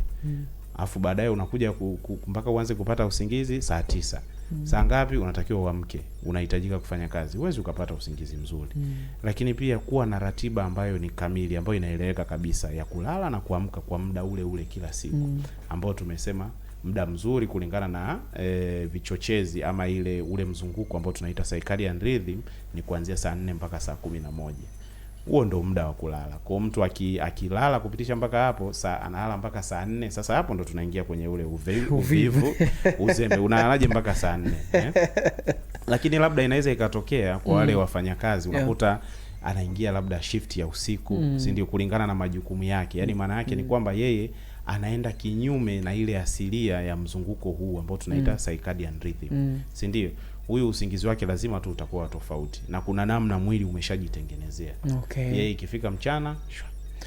Alafu baadaye unakuja mpaka uanze kupata usingizi saa 9. Saa ngapi unatakiwa uamke? Unahitajika kufanya kazi. Huwezi ukapata usingizi mzuri. Lakini pia kuwa na ratiba ambayo ni kamili, ambayo inaeleweka kabisa, ya kulala na kuamka kwa muda ule ule kila siku. Ambao tumesema muda mzuri kulingana na vichochezi ama ule mzunguko ambao tunaita circadian rhythm ni kuanzia saa 4 mpaka saa 11. huo ndo muda wa kulala. Kwa mtu akilala kupitisha mpaka hapo, analala mpaka saa 4, sasa hapo ndo tunaingia kwenye ule uvivu uzembe. Unalalaje mpaka saa 4 Lakini labda inaweza ikatokea kwa wale wafanyakazi, unakuta anaingia labda shift ya usiku, si ndio, kulingana na majukumu yake. Yaani maana yake ni kwamba yeye anaenda kinyume na ile asilia ya mzunguko huu ambao tunaita circadian rhythm. Si ndio? Huyu usingizi wake lazima tu utakuwa tofauti, na kuna namna mwili umeshajitengenezea. Yeye ikifika mchana,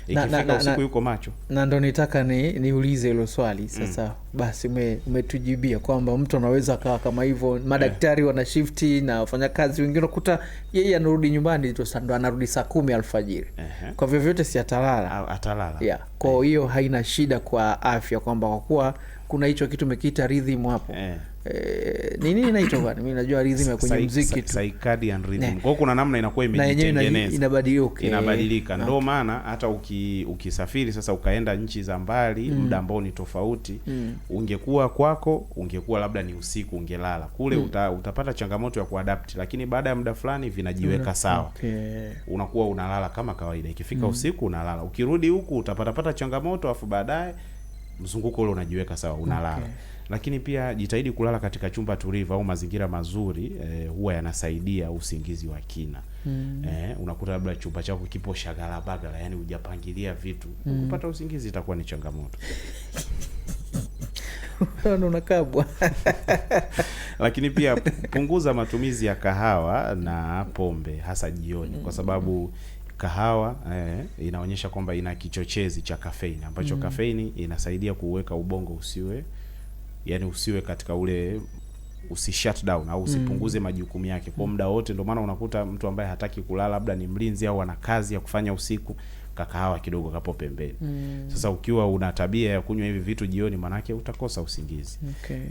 ikifika usiku yuko macho. Na ndo nitaka niulize hilo swali sasa. Basi umetujibia kwamba mtu anaweza kaa kama hivyo. Madaktari wana shifti na wafanyakazi wengine ukuta yeye anarudi nyumbani ndo anarudi saa 10 alfajiri. Kwa vyovyote si atalala. Kwa hiyo haina shida kwa afya, kwamba kwa kuwa kuna hicho kitu mekiita rhythm hapo. Nini inaitwa bwana? Mimi najua rhythm ya kwenye muziki tu, circadian rhythm. Kwa kuna namna inakuwa imejitengeneza, inabadilika. Ndio maana hata ukisafiri sasa ukaenda nchi za mbali, muda ambao ni tofauti, ungekuwa kwako, ungekuwa labda ni usiku, ungelala kule, utapata changamoto ya kuadapt, lakini baada ya muda fulani vinajiweka sawa. Unakuwa unalala kama kawaida, ikifika usiku unalala. Ukirudi huku utapata changamoto, afu baadaye mzunguko ule unajiweka sawa, unalala. Lakini pia jitahidi kulala katika chumba tulivu au mazingira mazuri, huwa yanasaidia usingizi wa kina. Unakuta labda chumba chako kipo shagala bagala, yani hujapangilia vitu, kupata usingizi itakuwa ni changamoto. Unakabwa. Lakini pia punguza matumizi ya kahawa na pombe, hasa jioni, kwa sababu kahawa inaonyesha kwamba ina kichochezi cha caffeine, ambacho caffeine inasaidia kuweka ubongo usiwe katika ule shut down au usipunguze majukumu yake kwa muda wote. Ndio maana unakuta mtu ambaye hataki kulala, labda ni mlinzi au ana kazi ya kufanya usiku, kakahawa kidogo kapo pembeni. Sasa ukiwa una tabia ya kunywa hivi vitu jioni, manake utakosa usingizi.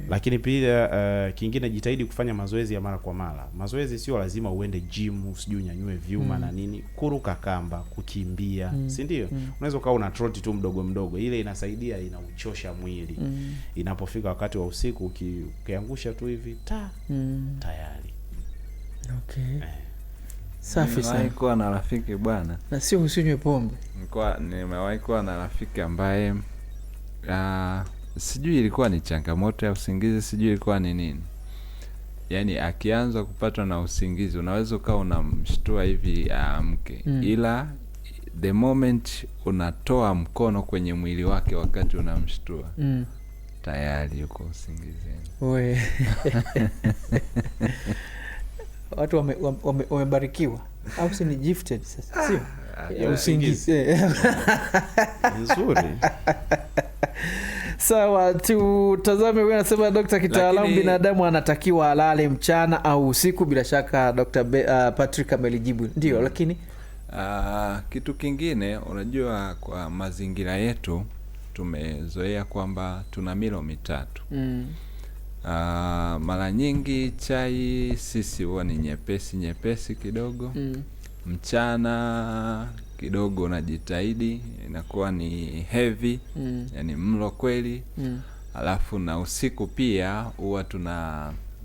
Lakini pia kingine, jitahidi kufanya mazoezi ya mara kwa mara. Mazoezi sio lazima uende gym, usijui unyanyue vyuma na nini. Kuruka kamba, kukimbia, si ndio? Unaweza ukawa una trot tu mdogo mdogo, ile inasaidia, inauchosha mwili. Inapofika wakati wa usiku, ukiangusha tu hivi tayari. Safi sana. Nilikuwa na rafiki bwana, na sio usinywe pombe. Nimewahi kuwa na rafiki ambaye sijui ilikuwa ni changamoto ya usingizi, sijui ilikuwa ni nini. Yaani akianza kupatwa na usingizi, unaweza ukawa unamshtua hivi aamke, ila the moment unatoa mkono kwenye mwili wake wakati unamshtua, tayari yuko usingizini. Watu wamebarikiwa au si ni gifted sasa, sio? Usingizi nzuri. Sawa, tutazame. Wewe unasema Dr. kitaalamu, binadamu anatakiwa alale mchana au usiku. Bila shaka Dr. Patrick amelijibu ndio, lakini kitu kingine, unajua kwa mazingira yetu tumezoea kwamba tuna milo mitatu. Mara nyingi chai sisi huwa ni nyepesi kidogo. Mchana kidogo najitahidi inakuwa ni heavy, yani mlo kweli. Alafu na usiku pia huwa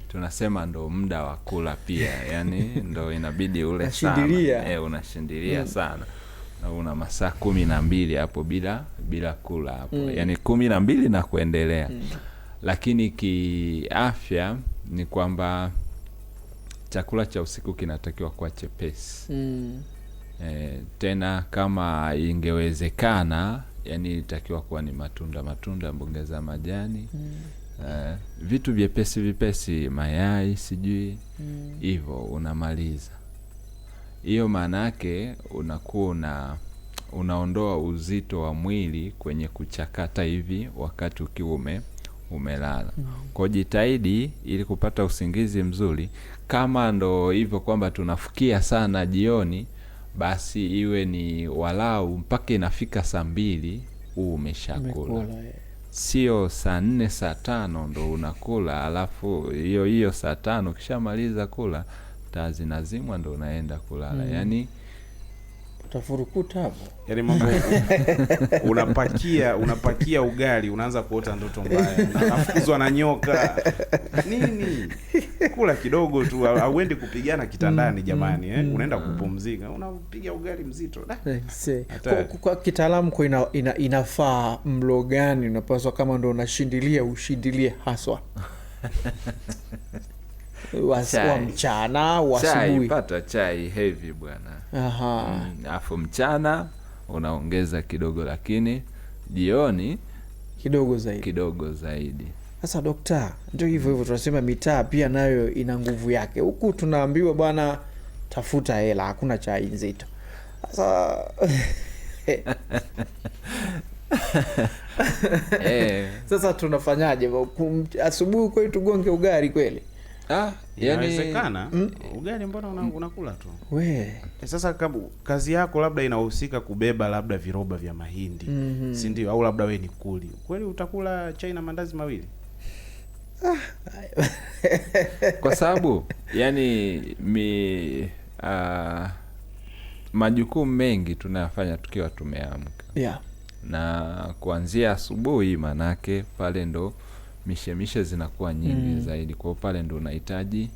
tunasema ndo muda wa kula pia, yani ndo inabidi ule sana. Unashindilia sana. Na una masaa 12 hapo bila kula hapo. Yani 12 na kuendelea. Lakini kiafya ni kwamba chakula cha usiku kinatakiwa kuwa chepesi. Tena kama ingewezekana, yani itakiwa kuwa ni matunda, mboga za majani, vitu vipesi, mayai sijui hivyo, unamaliza. Hiyo maana yake unakuwa unaondoa uzito wa mwili kwenye kuchakata hivi wakati ukiwa umelala. Kwa jitahidi ili kupata usingizi mzuri. Kama ndo hivyo kwamba tunafikia sana jioni, basi iwe ni walau mpaka inafika saa 2 umeshakula. Sio saa 4 saa 5 ndo unakula, alafu hiyo saa 5 kishamaliza kula taa zinazimwa ndo unaenda kulala. Yani tafurukuta hapo. Yaani mambo unapakia ugali, unaanza kuota ndoto mbaya. Unafukuzwa na nyoka. Nini? Kula kidogo tu, hauendi kupigana kitandani jamani, unaenda kupumzika. Unapiga ugali mzito. Kwa kitaalamu inafaa mlo gani unapaswa kama ndo ushindilie haswa? wa mchana, wa asubuhi. Pata chai heavy bwana. Afu mchana unaongeza kidogo, lakini jioni kidogo zaidi. Sasa dokta, ndio hivyo tunasema mitaa pia nayo ina nguvu yake. Huku tunaambiwa bwana, tafuta hela, hakuna chai nzito. Sasa sasa tunafanyaje? Asubuhi kweli tugonge ugali kweli? Inawezekana. Ugali mbona unakula tu. Sasa kazi yako labda inahusika kubeba labda viroba vya mahindi. Si ndio? Au labda wewe ni kuli. Kweli utakula chai na mandazi mawili? Kwa sababu majukumu mengi tunayafanya tukiwa tumeamka. Na kuanzia asubuhi, manake pale ndo mishemishe zinakuwa nyingi zaidi. Kwa pale ndo unahitaji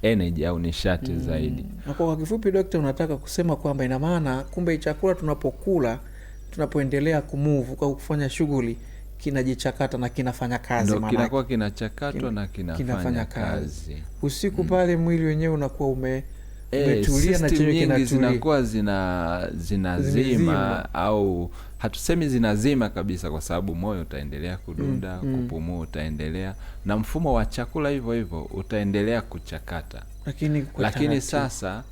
energy au nishati zaidi. Na kwa kifupi dokta, unataka kusema kwamba ina maana kumbe chakula tunapokula, tunapoendelea kumove au kufanya shughuli, kinajichakata na kinafanya kazi, maana kinakuwa kinachakatwa na kinafanya kazi. Usiku pale mwili wenyewe unakuwa umetulia na chenye kinatulia, zinakuwa zinazima au hatusemi zinazima kabisa, kwa sababu moyo utaendelea kudunda, kupumua utaendelea, na mfumo wa chakula hivyo utaendelea kuchakata. Lakini sasa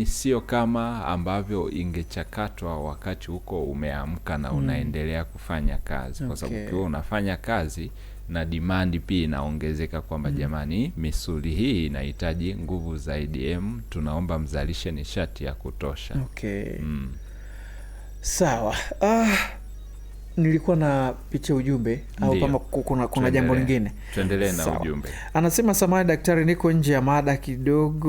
sio kama ambavyo ingechakatwa wakati huko umeamka na unaendelea kufanya kazi. Kwa sababu ukiwa unafanya kazi na demand pia inaongezeka kwamba jamani, misuli hii inahitaji nguvu zaidi, tunaomba mzalishe nishati ya kutosha. Sawa. Nilikuwa na picha ujumbe. Ndiyo. Au kama kuna jambo lingine tuendelee na ujumbe. Anasema, samahani daktari, niko nje ya mada kidogo.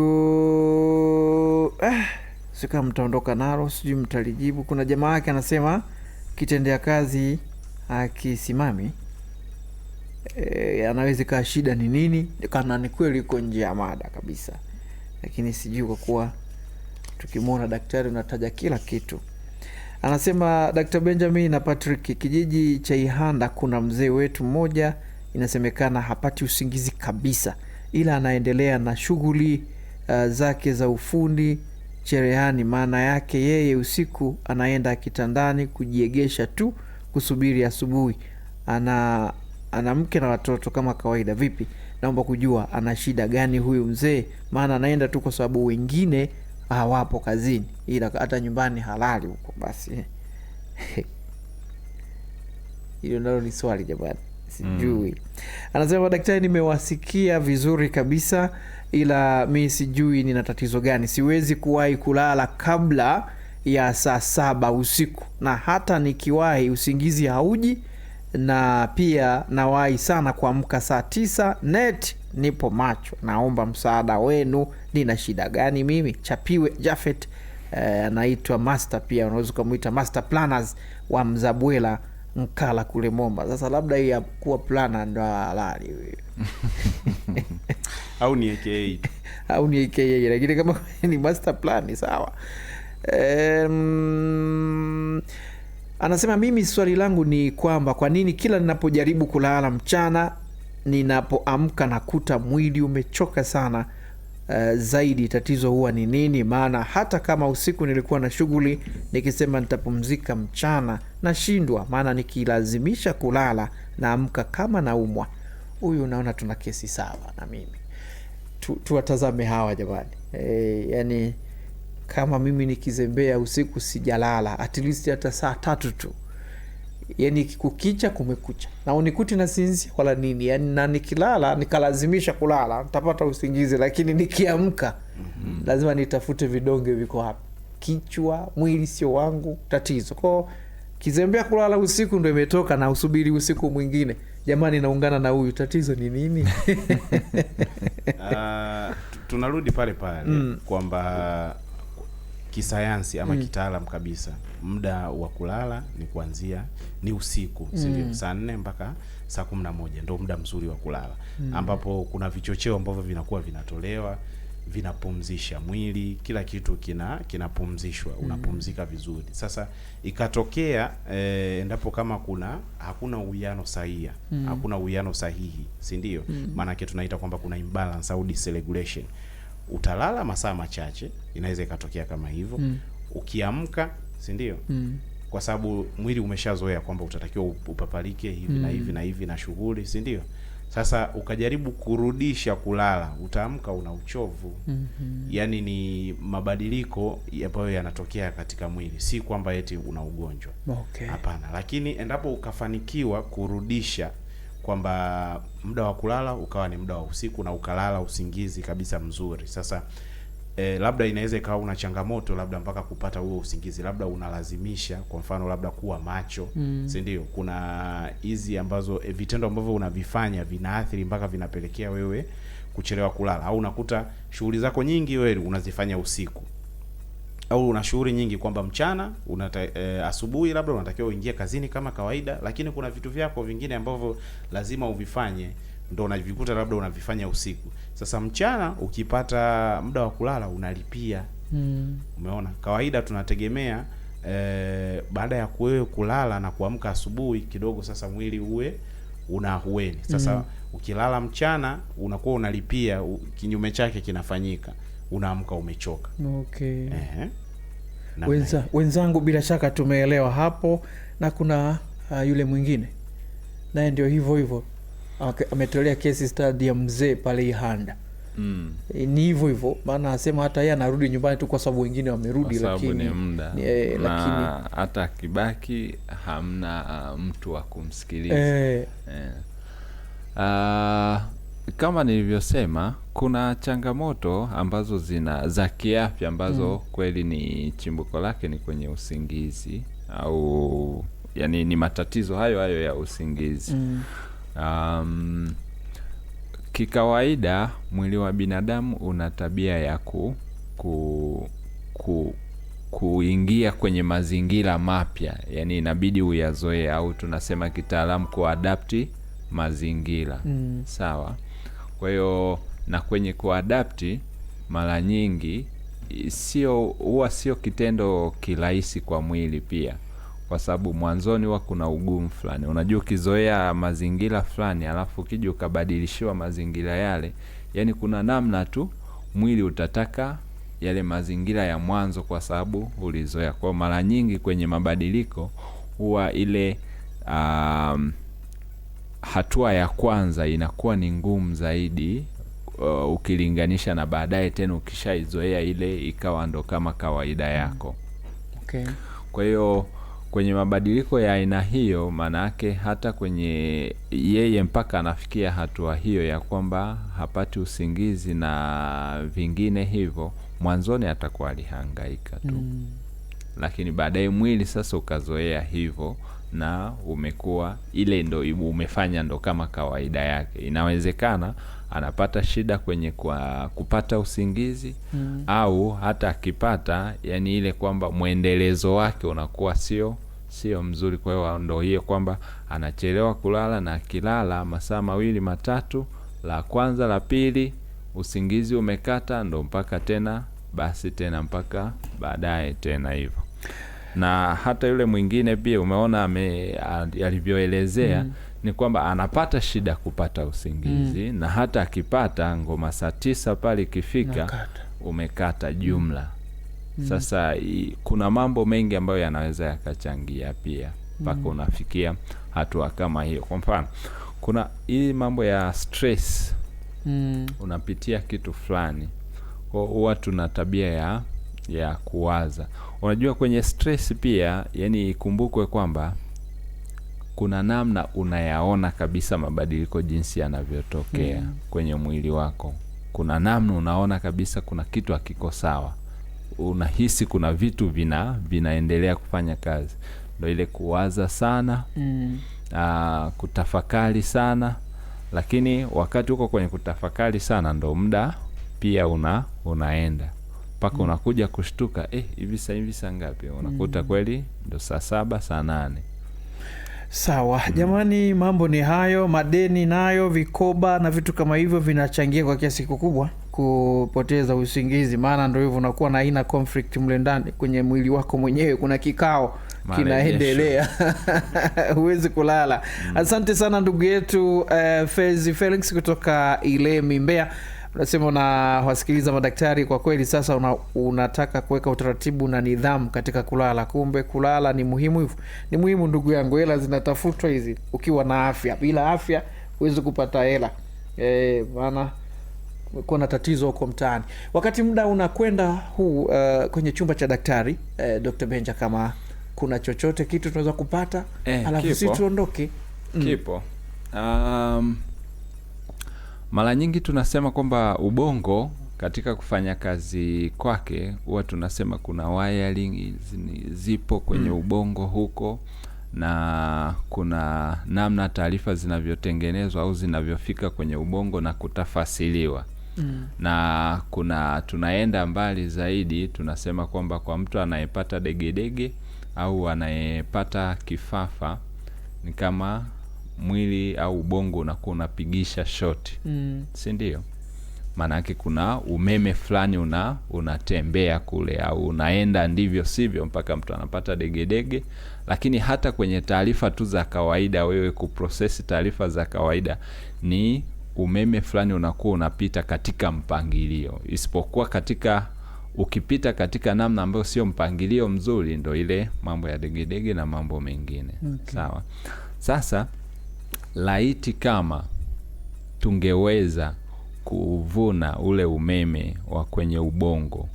Sika mtaondoka nalo, sijui mtalijibu. Kuna jamaa yake anasema kitendea kazi akisimami, anaweza kaa shida ni nini? Kana ni kweli iko nje ya mada kabisa, lakini sijui kwa kuwa tukimwona daktari unataja kila kitu. Anasema, Dr. Benjamin na Patrick, kijiji cha Ihanda kuna mzee wetu mmoja, inasemekana hapati usingizi kabisa, ila anaendelea na shughuli zake za ufundi cherehani. Maana yake yeye usiku anaenda kitandani kujiegesha tu kusubiri asubuhi. Ana mke na watoto kama kawaida. Vipi? Naomba kujua ana shida gani huyu mzee, maana anaenda tu kwa sababu wengine hawapo kazini, ila hata nyumbani halali huko. Basi hilo nalo ni swali jamani, sijui. Anasema, daktari, nimewasikia vizuri kabisa, ila mi sijui nina tatizo gani. Siwezi kuwahi kulala kabla ya saa 7 usiku, na hata nikiwahi usingizi hauji, na pia nawahi sana kuamka saa 9 net nipo macho. Naomba msaada wenu, nina shida gani mimi? Chapiwe Jafet, anaitwa Master, pia unaweza kumuita Master Planners wa Mzabwela Nkala kule Momba. Sasa labda hii ya kuwa planner ndo halali au ni AKA au ni AKA, lakini kama ni Master Plan ni sawa. Anasema, mimi swali langu ni kwamba kwa nini kila ninapojaribu kulala mchana, ninapoamka nakuta mwili umechoka sana zaidi. Tatizo huwa ni nini? Maana hata kama usiku nilikuwa na shughuli, nikisema nitapumzika mchana nashindwa, maana nikilazimisha kulala naamka kama naumwa. Huyu unaona tuna kesi sawa na mimi. Tuwatazame hawa jamani. Yani kama mimi nikizembea usiku sijalala at least hata saa 3 tu, yani kukicha kumekucha, na unikuti na sinzi wala nini, yani na nikilala nikalazimisha kulala nitapata usingizi, lakini nikiamka lazima nitafute vidonge viko hapa. Kichwa, mwili sio wangu, tatizo. Kwa kizembea kulala usiku ndio imetoka, na usubiri usiku mwingine. Jamani, naungana na huyu, tatizo ni nini? Tunarudi pale kwamba kisayansi ama kitaalam kabisa, muda wa kulala ni usiku, sivyo? Saa 4 mpaka saa 11 ndio muda mzuri wa kulala, ambapo kuna vichocheo ambavyo vinakuwa vinatolewa, vinapumzisha mwili, kila kitu kinapumzishwa, unapumzika vizuri. Sasa ikatokea endapo kama hakuna uwiano sahihi, hakuna uwiano sahihi, si ndio? Maana yake tunaita kwamba kuna imbalance au dysregulation. Utalala masaa machache, inaweza ikatokea kama hivyo. Ukiamka, si ndio? Kwa sababu mwili umeshazoea kwamba utatakiwa upapalike hivi na hivi na hivi na shughuli, si ndio? Sasa ukajaribu kurudisha kulala, utaamka una uchovu. Yaani ni mabadiliko ambayo yanatokea katika mwili, si kwamba eti una ugonjwa. Hapana. Lakini endapo ukafanikiwa kurudisha kwamba muda wa kulala ukawa ni muda wa usiku na ukalala usingizi kabisa mzuri. Sasa labda inaweza ikawa una changamoto labda mpaka kupata huo usingizi, labda unalazimisha kwa mfano labda kuwa macho, si ndio? Kuna hizi ambazo vitendo ambavyo unavifanya vinaathiri mpaka vinapelekea wewe kuchelewa kulala, au unakuta shughuli zako nyingi wewe unazifanya usiku, au una shughuli nyingi kwamba mchana asubuhi labda unatakiwa uingie kazini kama kawaida, lakini kuna vitu vyako vingine ambavyo lazima uvifanye, ndio unavikuta labda unavifanya usiku. Sasa mchana ukipata muda wa kulala unalipia. Umeona? Kawaida tunategemea baada ya wewe kulala na kuamka asubuhi kidogo, sasa mwili uwe una hueni. Sasa ukilala mchana unakuwa unalipia, kinyume chake kinafanyika, unaamka umechoka. Wenzangu bila shaka tumeelewa hapo. Na kuna yule mwingine naye ndio hivyo ametolea case study ya mzee pale Ihanda. Ni hivyo maana anasema hata yeye anarudi nyumbani tu kwa sababu wengine wamerudi, lakini ni muda na hata kibaki hamna mtu wa kumsikiliza. Kama nilivyosema, kuna changamoto ambazo za kiafya ambazo kweli ni chimbuko lake ni kwenye usingizi, au yani ni matatizo hayo ya usingizi. Kikawaida mwili wa binadamu una tabia ya kuingia kwenye mazingira mapya, yani inabidi uyazoee, au tunasema kitaalamu kuadapti mazingira. Kwa hiyo na kwenye kuadapti mara nyingi huwa sio kitendo kirahisi kwa mwili pia, kwa sababu mwanzoni huwa kuna ugumu fulani. Unajua ukizoea mazingira fulani alafu ukija ukabadilishiwa mazingira yale, yani kuna namna tu mwili utataka yale mazingira ya mwanzo kwa sababu ulizoea. Kwa mara nyingi kwenye mabadiliko huwa ile hatua ya kwanza inakuwa ni ngumu zaidi ukilinganisha na baadaye tena ukishaizoea ile ikawa ndo kama kawaida yako. Kwa hiyo kwenye mabadiliko ya aina hiyo, maana yake hata kwenye yeye mpaka anafikia hatua hiyo ya kwamba hapati usingizi na vingine hivyo, mwanzoni atakuwa alihangaika tu. Lakini baadaye mwili sasa ukazoea hivyo na umekuwa ile ndo umefanya ndo kama kawaida yake. Inawezekana anapata shida kwenye kupata usingizi, au hata akipata, yani ile kwamba muendelezo wake unakuwa sio mzuri. Kwa hiyo ndo hiyo kwamba anachelewa kulala, na kilala masaa 2-3, la kwanza la pili usingizi umekata, ndo mpaka tena basi tena mpaka baadaye tena hivyo. Na hata yule mwingine pia umeona alivyoelezea ni kwamba anapata shida kupata usingizi, na hata akipata ngoma saa 9 pale ikifika umekata jumla. Sasa kuna mambo mengi ambayo yanaweza yakachangia pia mpaka unafikia hatua kama hiyo. Kwa mfano kuna hii mambo ya stress, unapitia kitu fulani, kwa huwa tuna tabia ya kuwaza. Unajua kwenye stress pia, yani ikumbukwe kwamba kuna namna unayaona kabisa mabadiliko jinsi yanavyotokea kwenye mwili wako. Kuna namna unaona kabisa kuna kitu hakiko sawa, unahisi kuna vitu vinaendelea kufanya kazi. Ndio ile kuwaza sana, kutafakari sana. Lakini wakati uko kwenye kutafakari sana ndo muda pia unaenda. mpaka unakuja kushtuka hivi saa ngapi, unakuta kweli ndo saa 7 saa 8. Sawa. Jamani, mambo ni hayo. Madeni nayo, vikoba na vitu kama hivyo vinachangia kwa kiasi kikubwa kupoteza usingizi, maana ndio hivyo unakuwa na aina conflict mle ndani kwenye mwili wako mwenyewe, kuna kikao kinaendelea. Huwezi kulala. Asante sana ndugu yetu Fezi Felix kutoka Ilemi Mbeya. Unasema unawasikiliza madaktari, kwa kweli sasa unataka kuweka utaratibu na nidhamu katika kulala. Kumbe kulala ni muhimu hivyo. Ni muhimu ndugu yangu, hela zinatafutwa hizi ukiwa na afya. Bila afya huwezi kupata hela. Maana kuna tatizo huko mtaani. Wakati muda unakwenda huu kwenye chumba cha daktari, Dr. Benja, kama kuna chochote kitu tunaweza kupata alafu sisi tuondoke. Kipo. Mara nyingi tunasema kwamba ubongo katika kufanya kazi kwake huwa tunasema kuna wiring zipo kwenye ubongo huko, na kuna namna taarifa zinavyotengenezwa au zinavyofika kwenye ubongo na kutafasiliwa. Na tunaenda mbali zaidi, tunasema kwamba kwa mtu anayepata degedege au anayepata kifafa, ni kama mwili au ubongo unakuwa unapigisha shot. Si ndio? Maana yake kuna umeme fulani unatembea kule, au unaenda ndivyo sivyo mpaka mtu anapata degedege. Lakini hata kwenye taarifa tu za kawaida, wewe kuprocess taarifa za kawaida, ni umeme fulani unakuwa unapita katika mpangilio. Isipokuwa ukipita katika namna ambayo sio mpangilio mzuri, ndo ile mambo ya degedege na mambo mengine. Sawa. Sasa laiti kama tungeweza kuvuna ule umeme wa kwenye ubongo,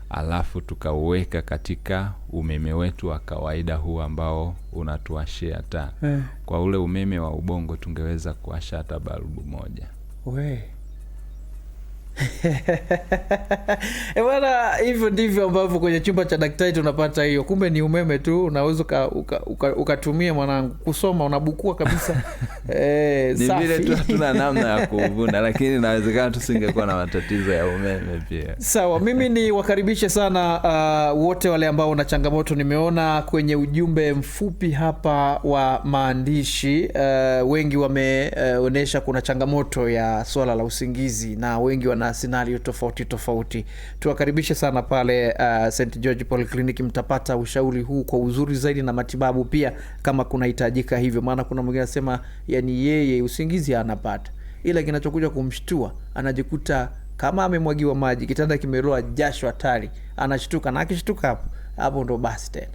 alafu tukauweka katika umeme wetu wa kawaida huu ambao unatuashia taa. Kwa ule umeme wa ubongo tungeweza kuwasha hata balbu moja. Bwana, hivyo ndivyo ambavyo kwenye chumba cha daktari tunapata hiyo. Kumbe ni umeme tu, unaweza ukatumia mwanangu kusoma, unabukua kabisa. Ni vile tu hatuna namna ya kuvuna, lakini inawezekana tusingekuwa na matatizo ya umeme pia. Sawa, mimi ni wakaribishe sana wote wale ambao una changamoto. Nimeona kwenye ujumbe mfupi hapa wa maandishi, wengi wameonesha kuna changamoto ya swala la usingizi, na wengi wana scenario tofauti. Tuwakaribishe sana pale St. George Polyclinic, mtapata ushauri huu kwa uzuri zaidi na matibabu pia kama kuna hitajika hivyo. Maana kuna mwingine anasema yani yeye usingizi anapata, ila kinachokuja kumshtua anajikuta kama amemwagiwa maji, kitanda kimeloa jasho hatari, anashtuka, na akishtuka hapo ndo basi tena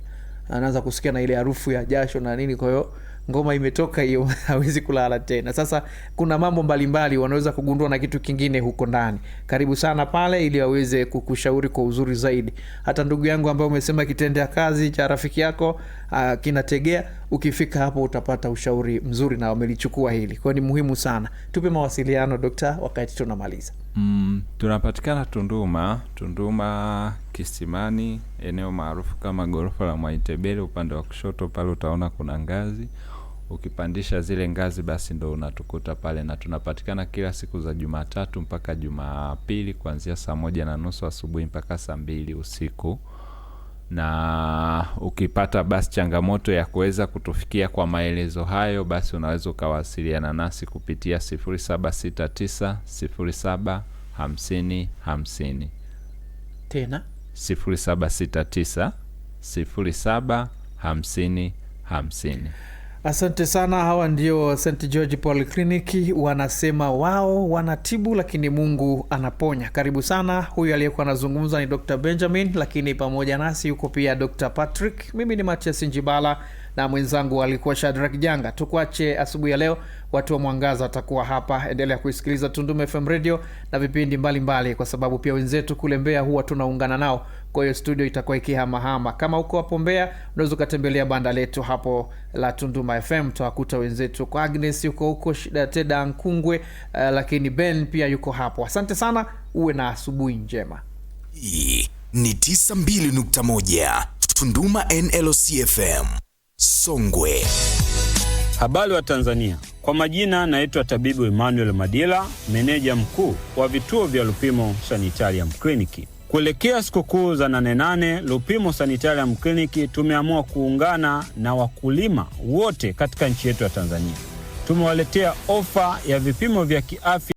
anaanza kusikia na ile harufu ya jasho na nini. Kwa hiyo ngoma imetoka hiyo, hawezi kulala tena. Sasa kuna mambo mbalimbali wanaweza kugundua na kitu kingine huko ndani. Karibu sana pale ili waweze kukushauri kwa uzuri zaidi. Hata ndugu yangu ambaye umesema kitendea kazi cha rafiki yako kinategea, ukifika hapo utapata ushauri mzuri na wamelichukua hili. Kwa ni muhimu sana. Tupe mawasiliano dokta wakati tunamaliza. Tunapatikana Tunduma Kisimani, eneo maarufu kama Gorofa la Mwaitebele. Upande wa kushoto pale utaona kuna ngazi. Ukipandisha zile ngazi basi ndo unatukuta pale, na tunapatikana kila siku za Jumatatu mpaka Jumapili kuanzia 1:30 asubuhi mpaka 2 usiku. Na ukipata basi changamoto ya kuweza kutufikia kwa maelezo hayo, basi unaweza ukawasiliana nasi kupitia 0769 07 50 50. Tena 0769 07 50 50. Asante sana. Hawa ndio St. George Polyclinic, wanasema wao wanatibu lakini Mungu anaponya. Karibu sana. Huyu aliyekuwa anazungumza ni Dr. Benjamin, lakini pamoja nasi yuko pia Dr. Patrick. Mimi ni Matias Njibala na mwenzangu alikuwa Shadrack Janga. Tukuache asubuhi ya leo, watu wa Mwangaza watakuwa hapa. Endelea kusikiliza Tunduma FM Radio na vipindi mbalimbali, kwa sababu pia wenzetu kule Mbeya huwa tunaungana nao. Kwa hiyo studio itakuwa ikihama. Kama uko hapo Mbeya, unaweza kutembelea banda letu hapo la Tunduma FM. Tutakuta wenzetu kwa Agnes yuko Teda Nkungwe, lakini Ben pia yuko hapo. Asante sana, uwe na asubuhi njema. Hii ni 92.1 Tunduma NLC FM Songwe. Habari wa Tanzania. Kwa majina naitwa Tabibu Emmanuel Madila, meneja mkuu wa vituo vya Lupimo Sanitarium Clinic. Kuelekea sikukuu za 88, Lupimo Sanitarium Clinic tumeamua kuungana na wakulima wote katika nchi yetu ya Tanzania. Tumewaletea ofa ya vipimo vya kiafya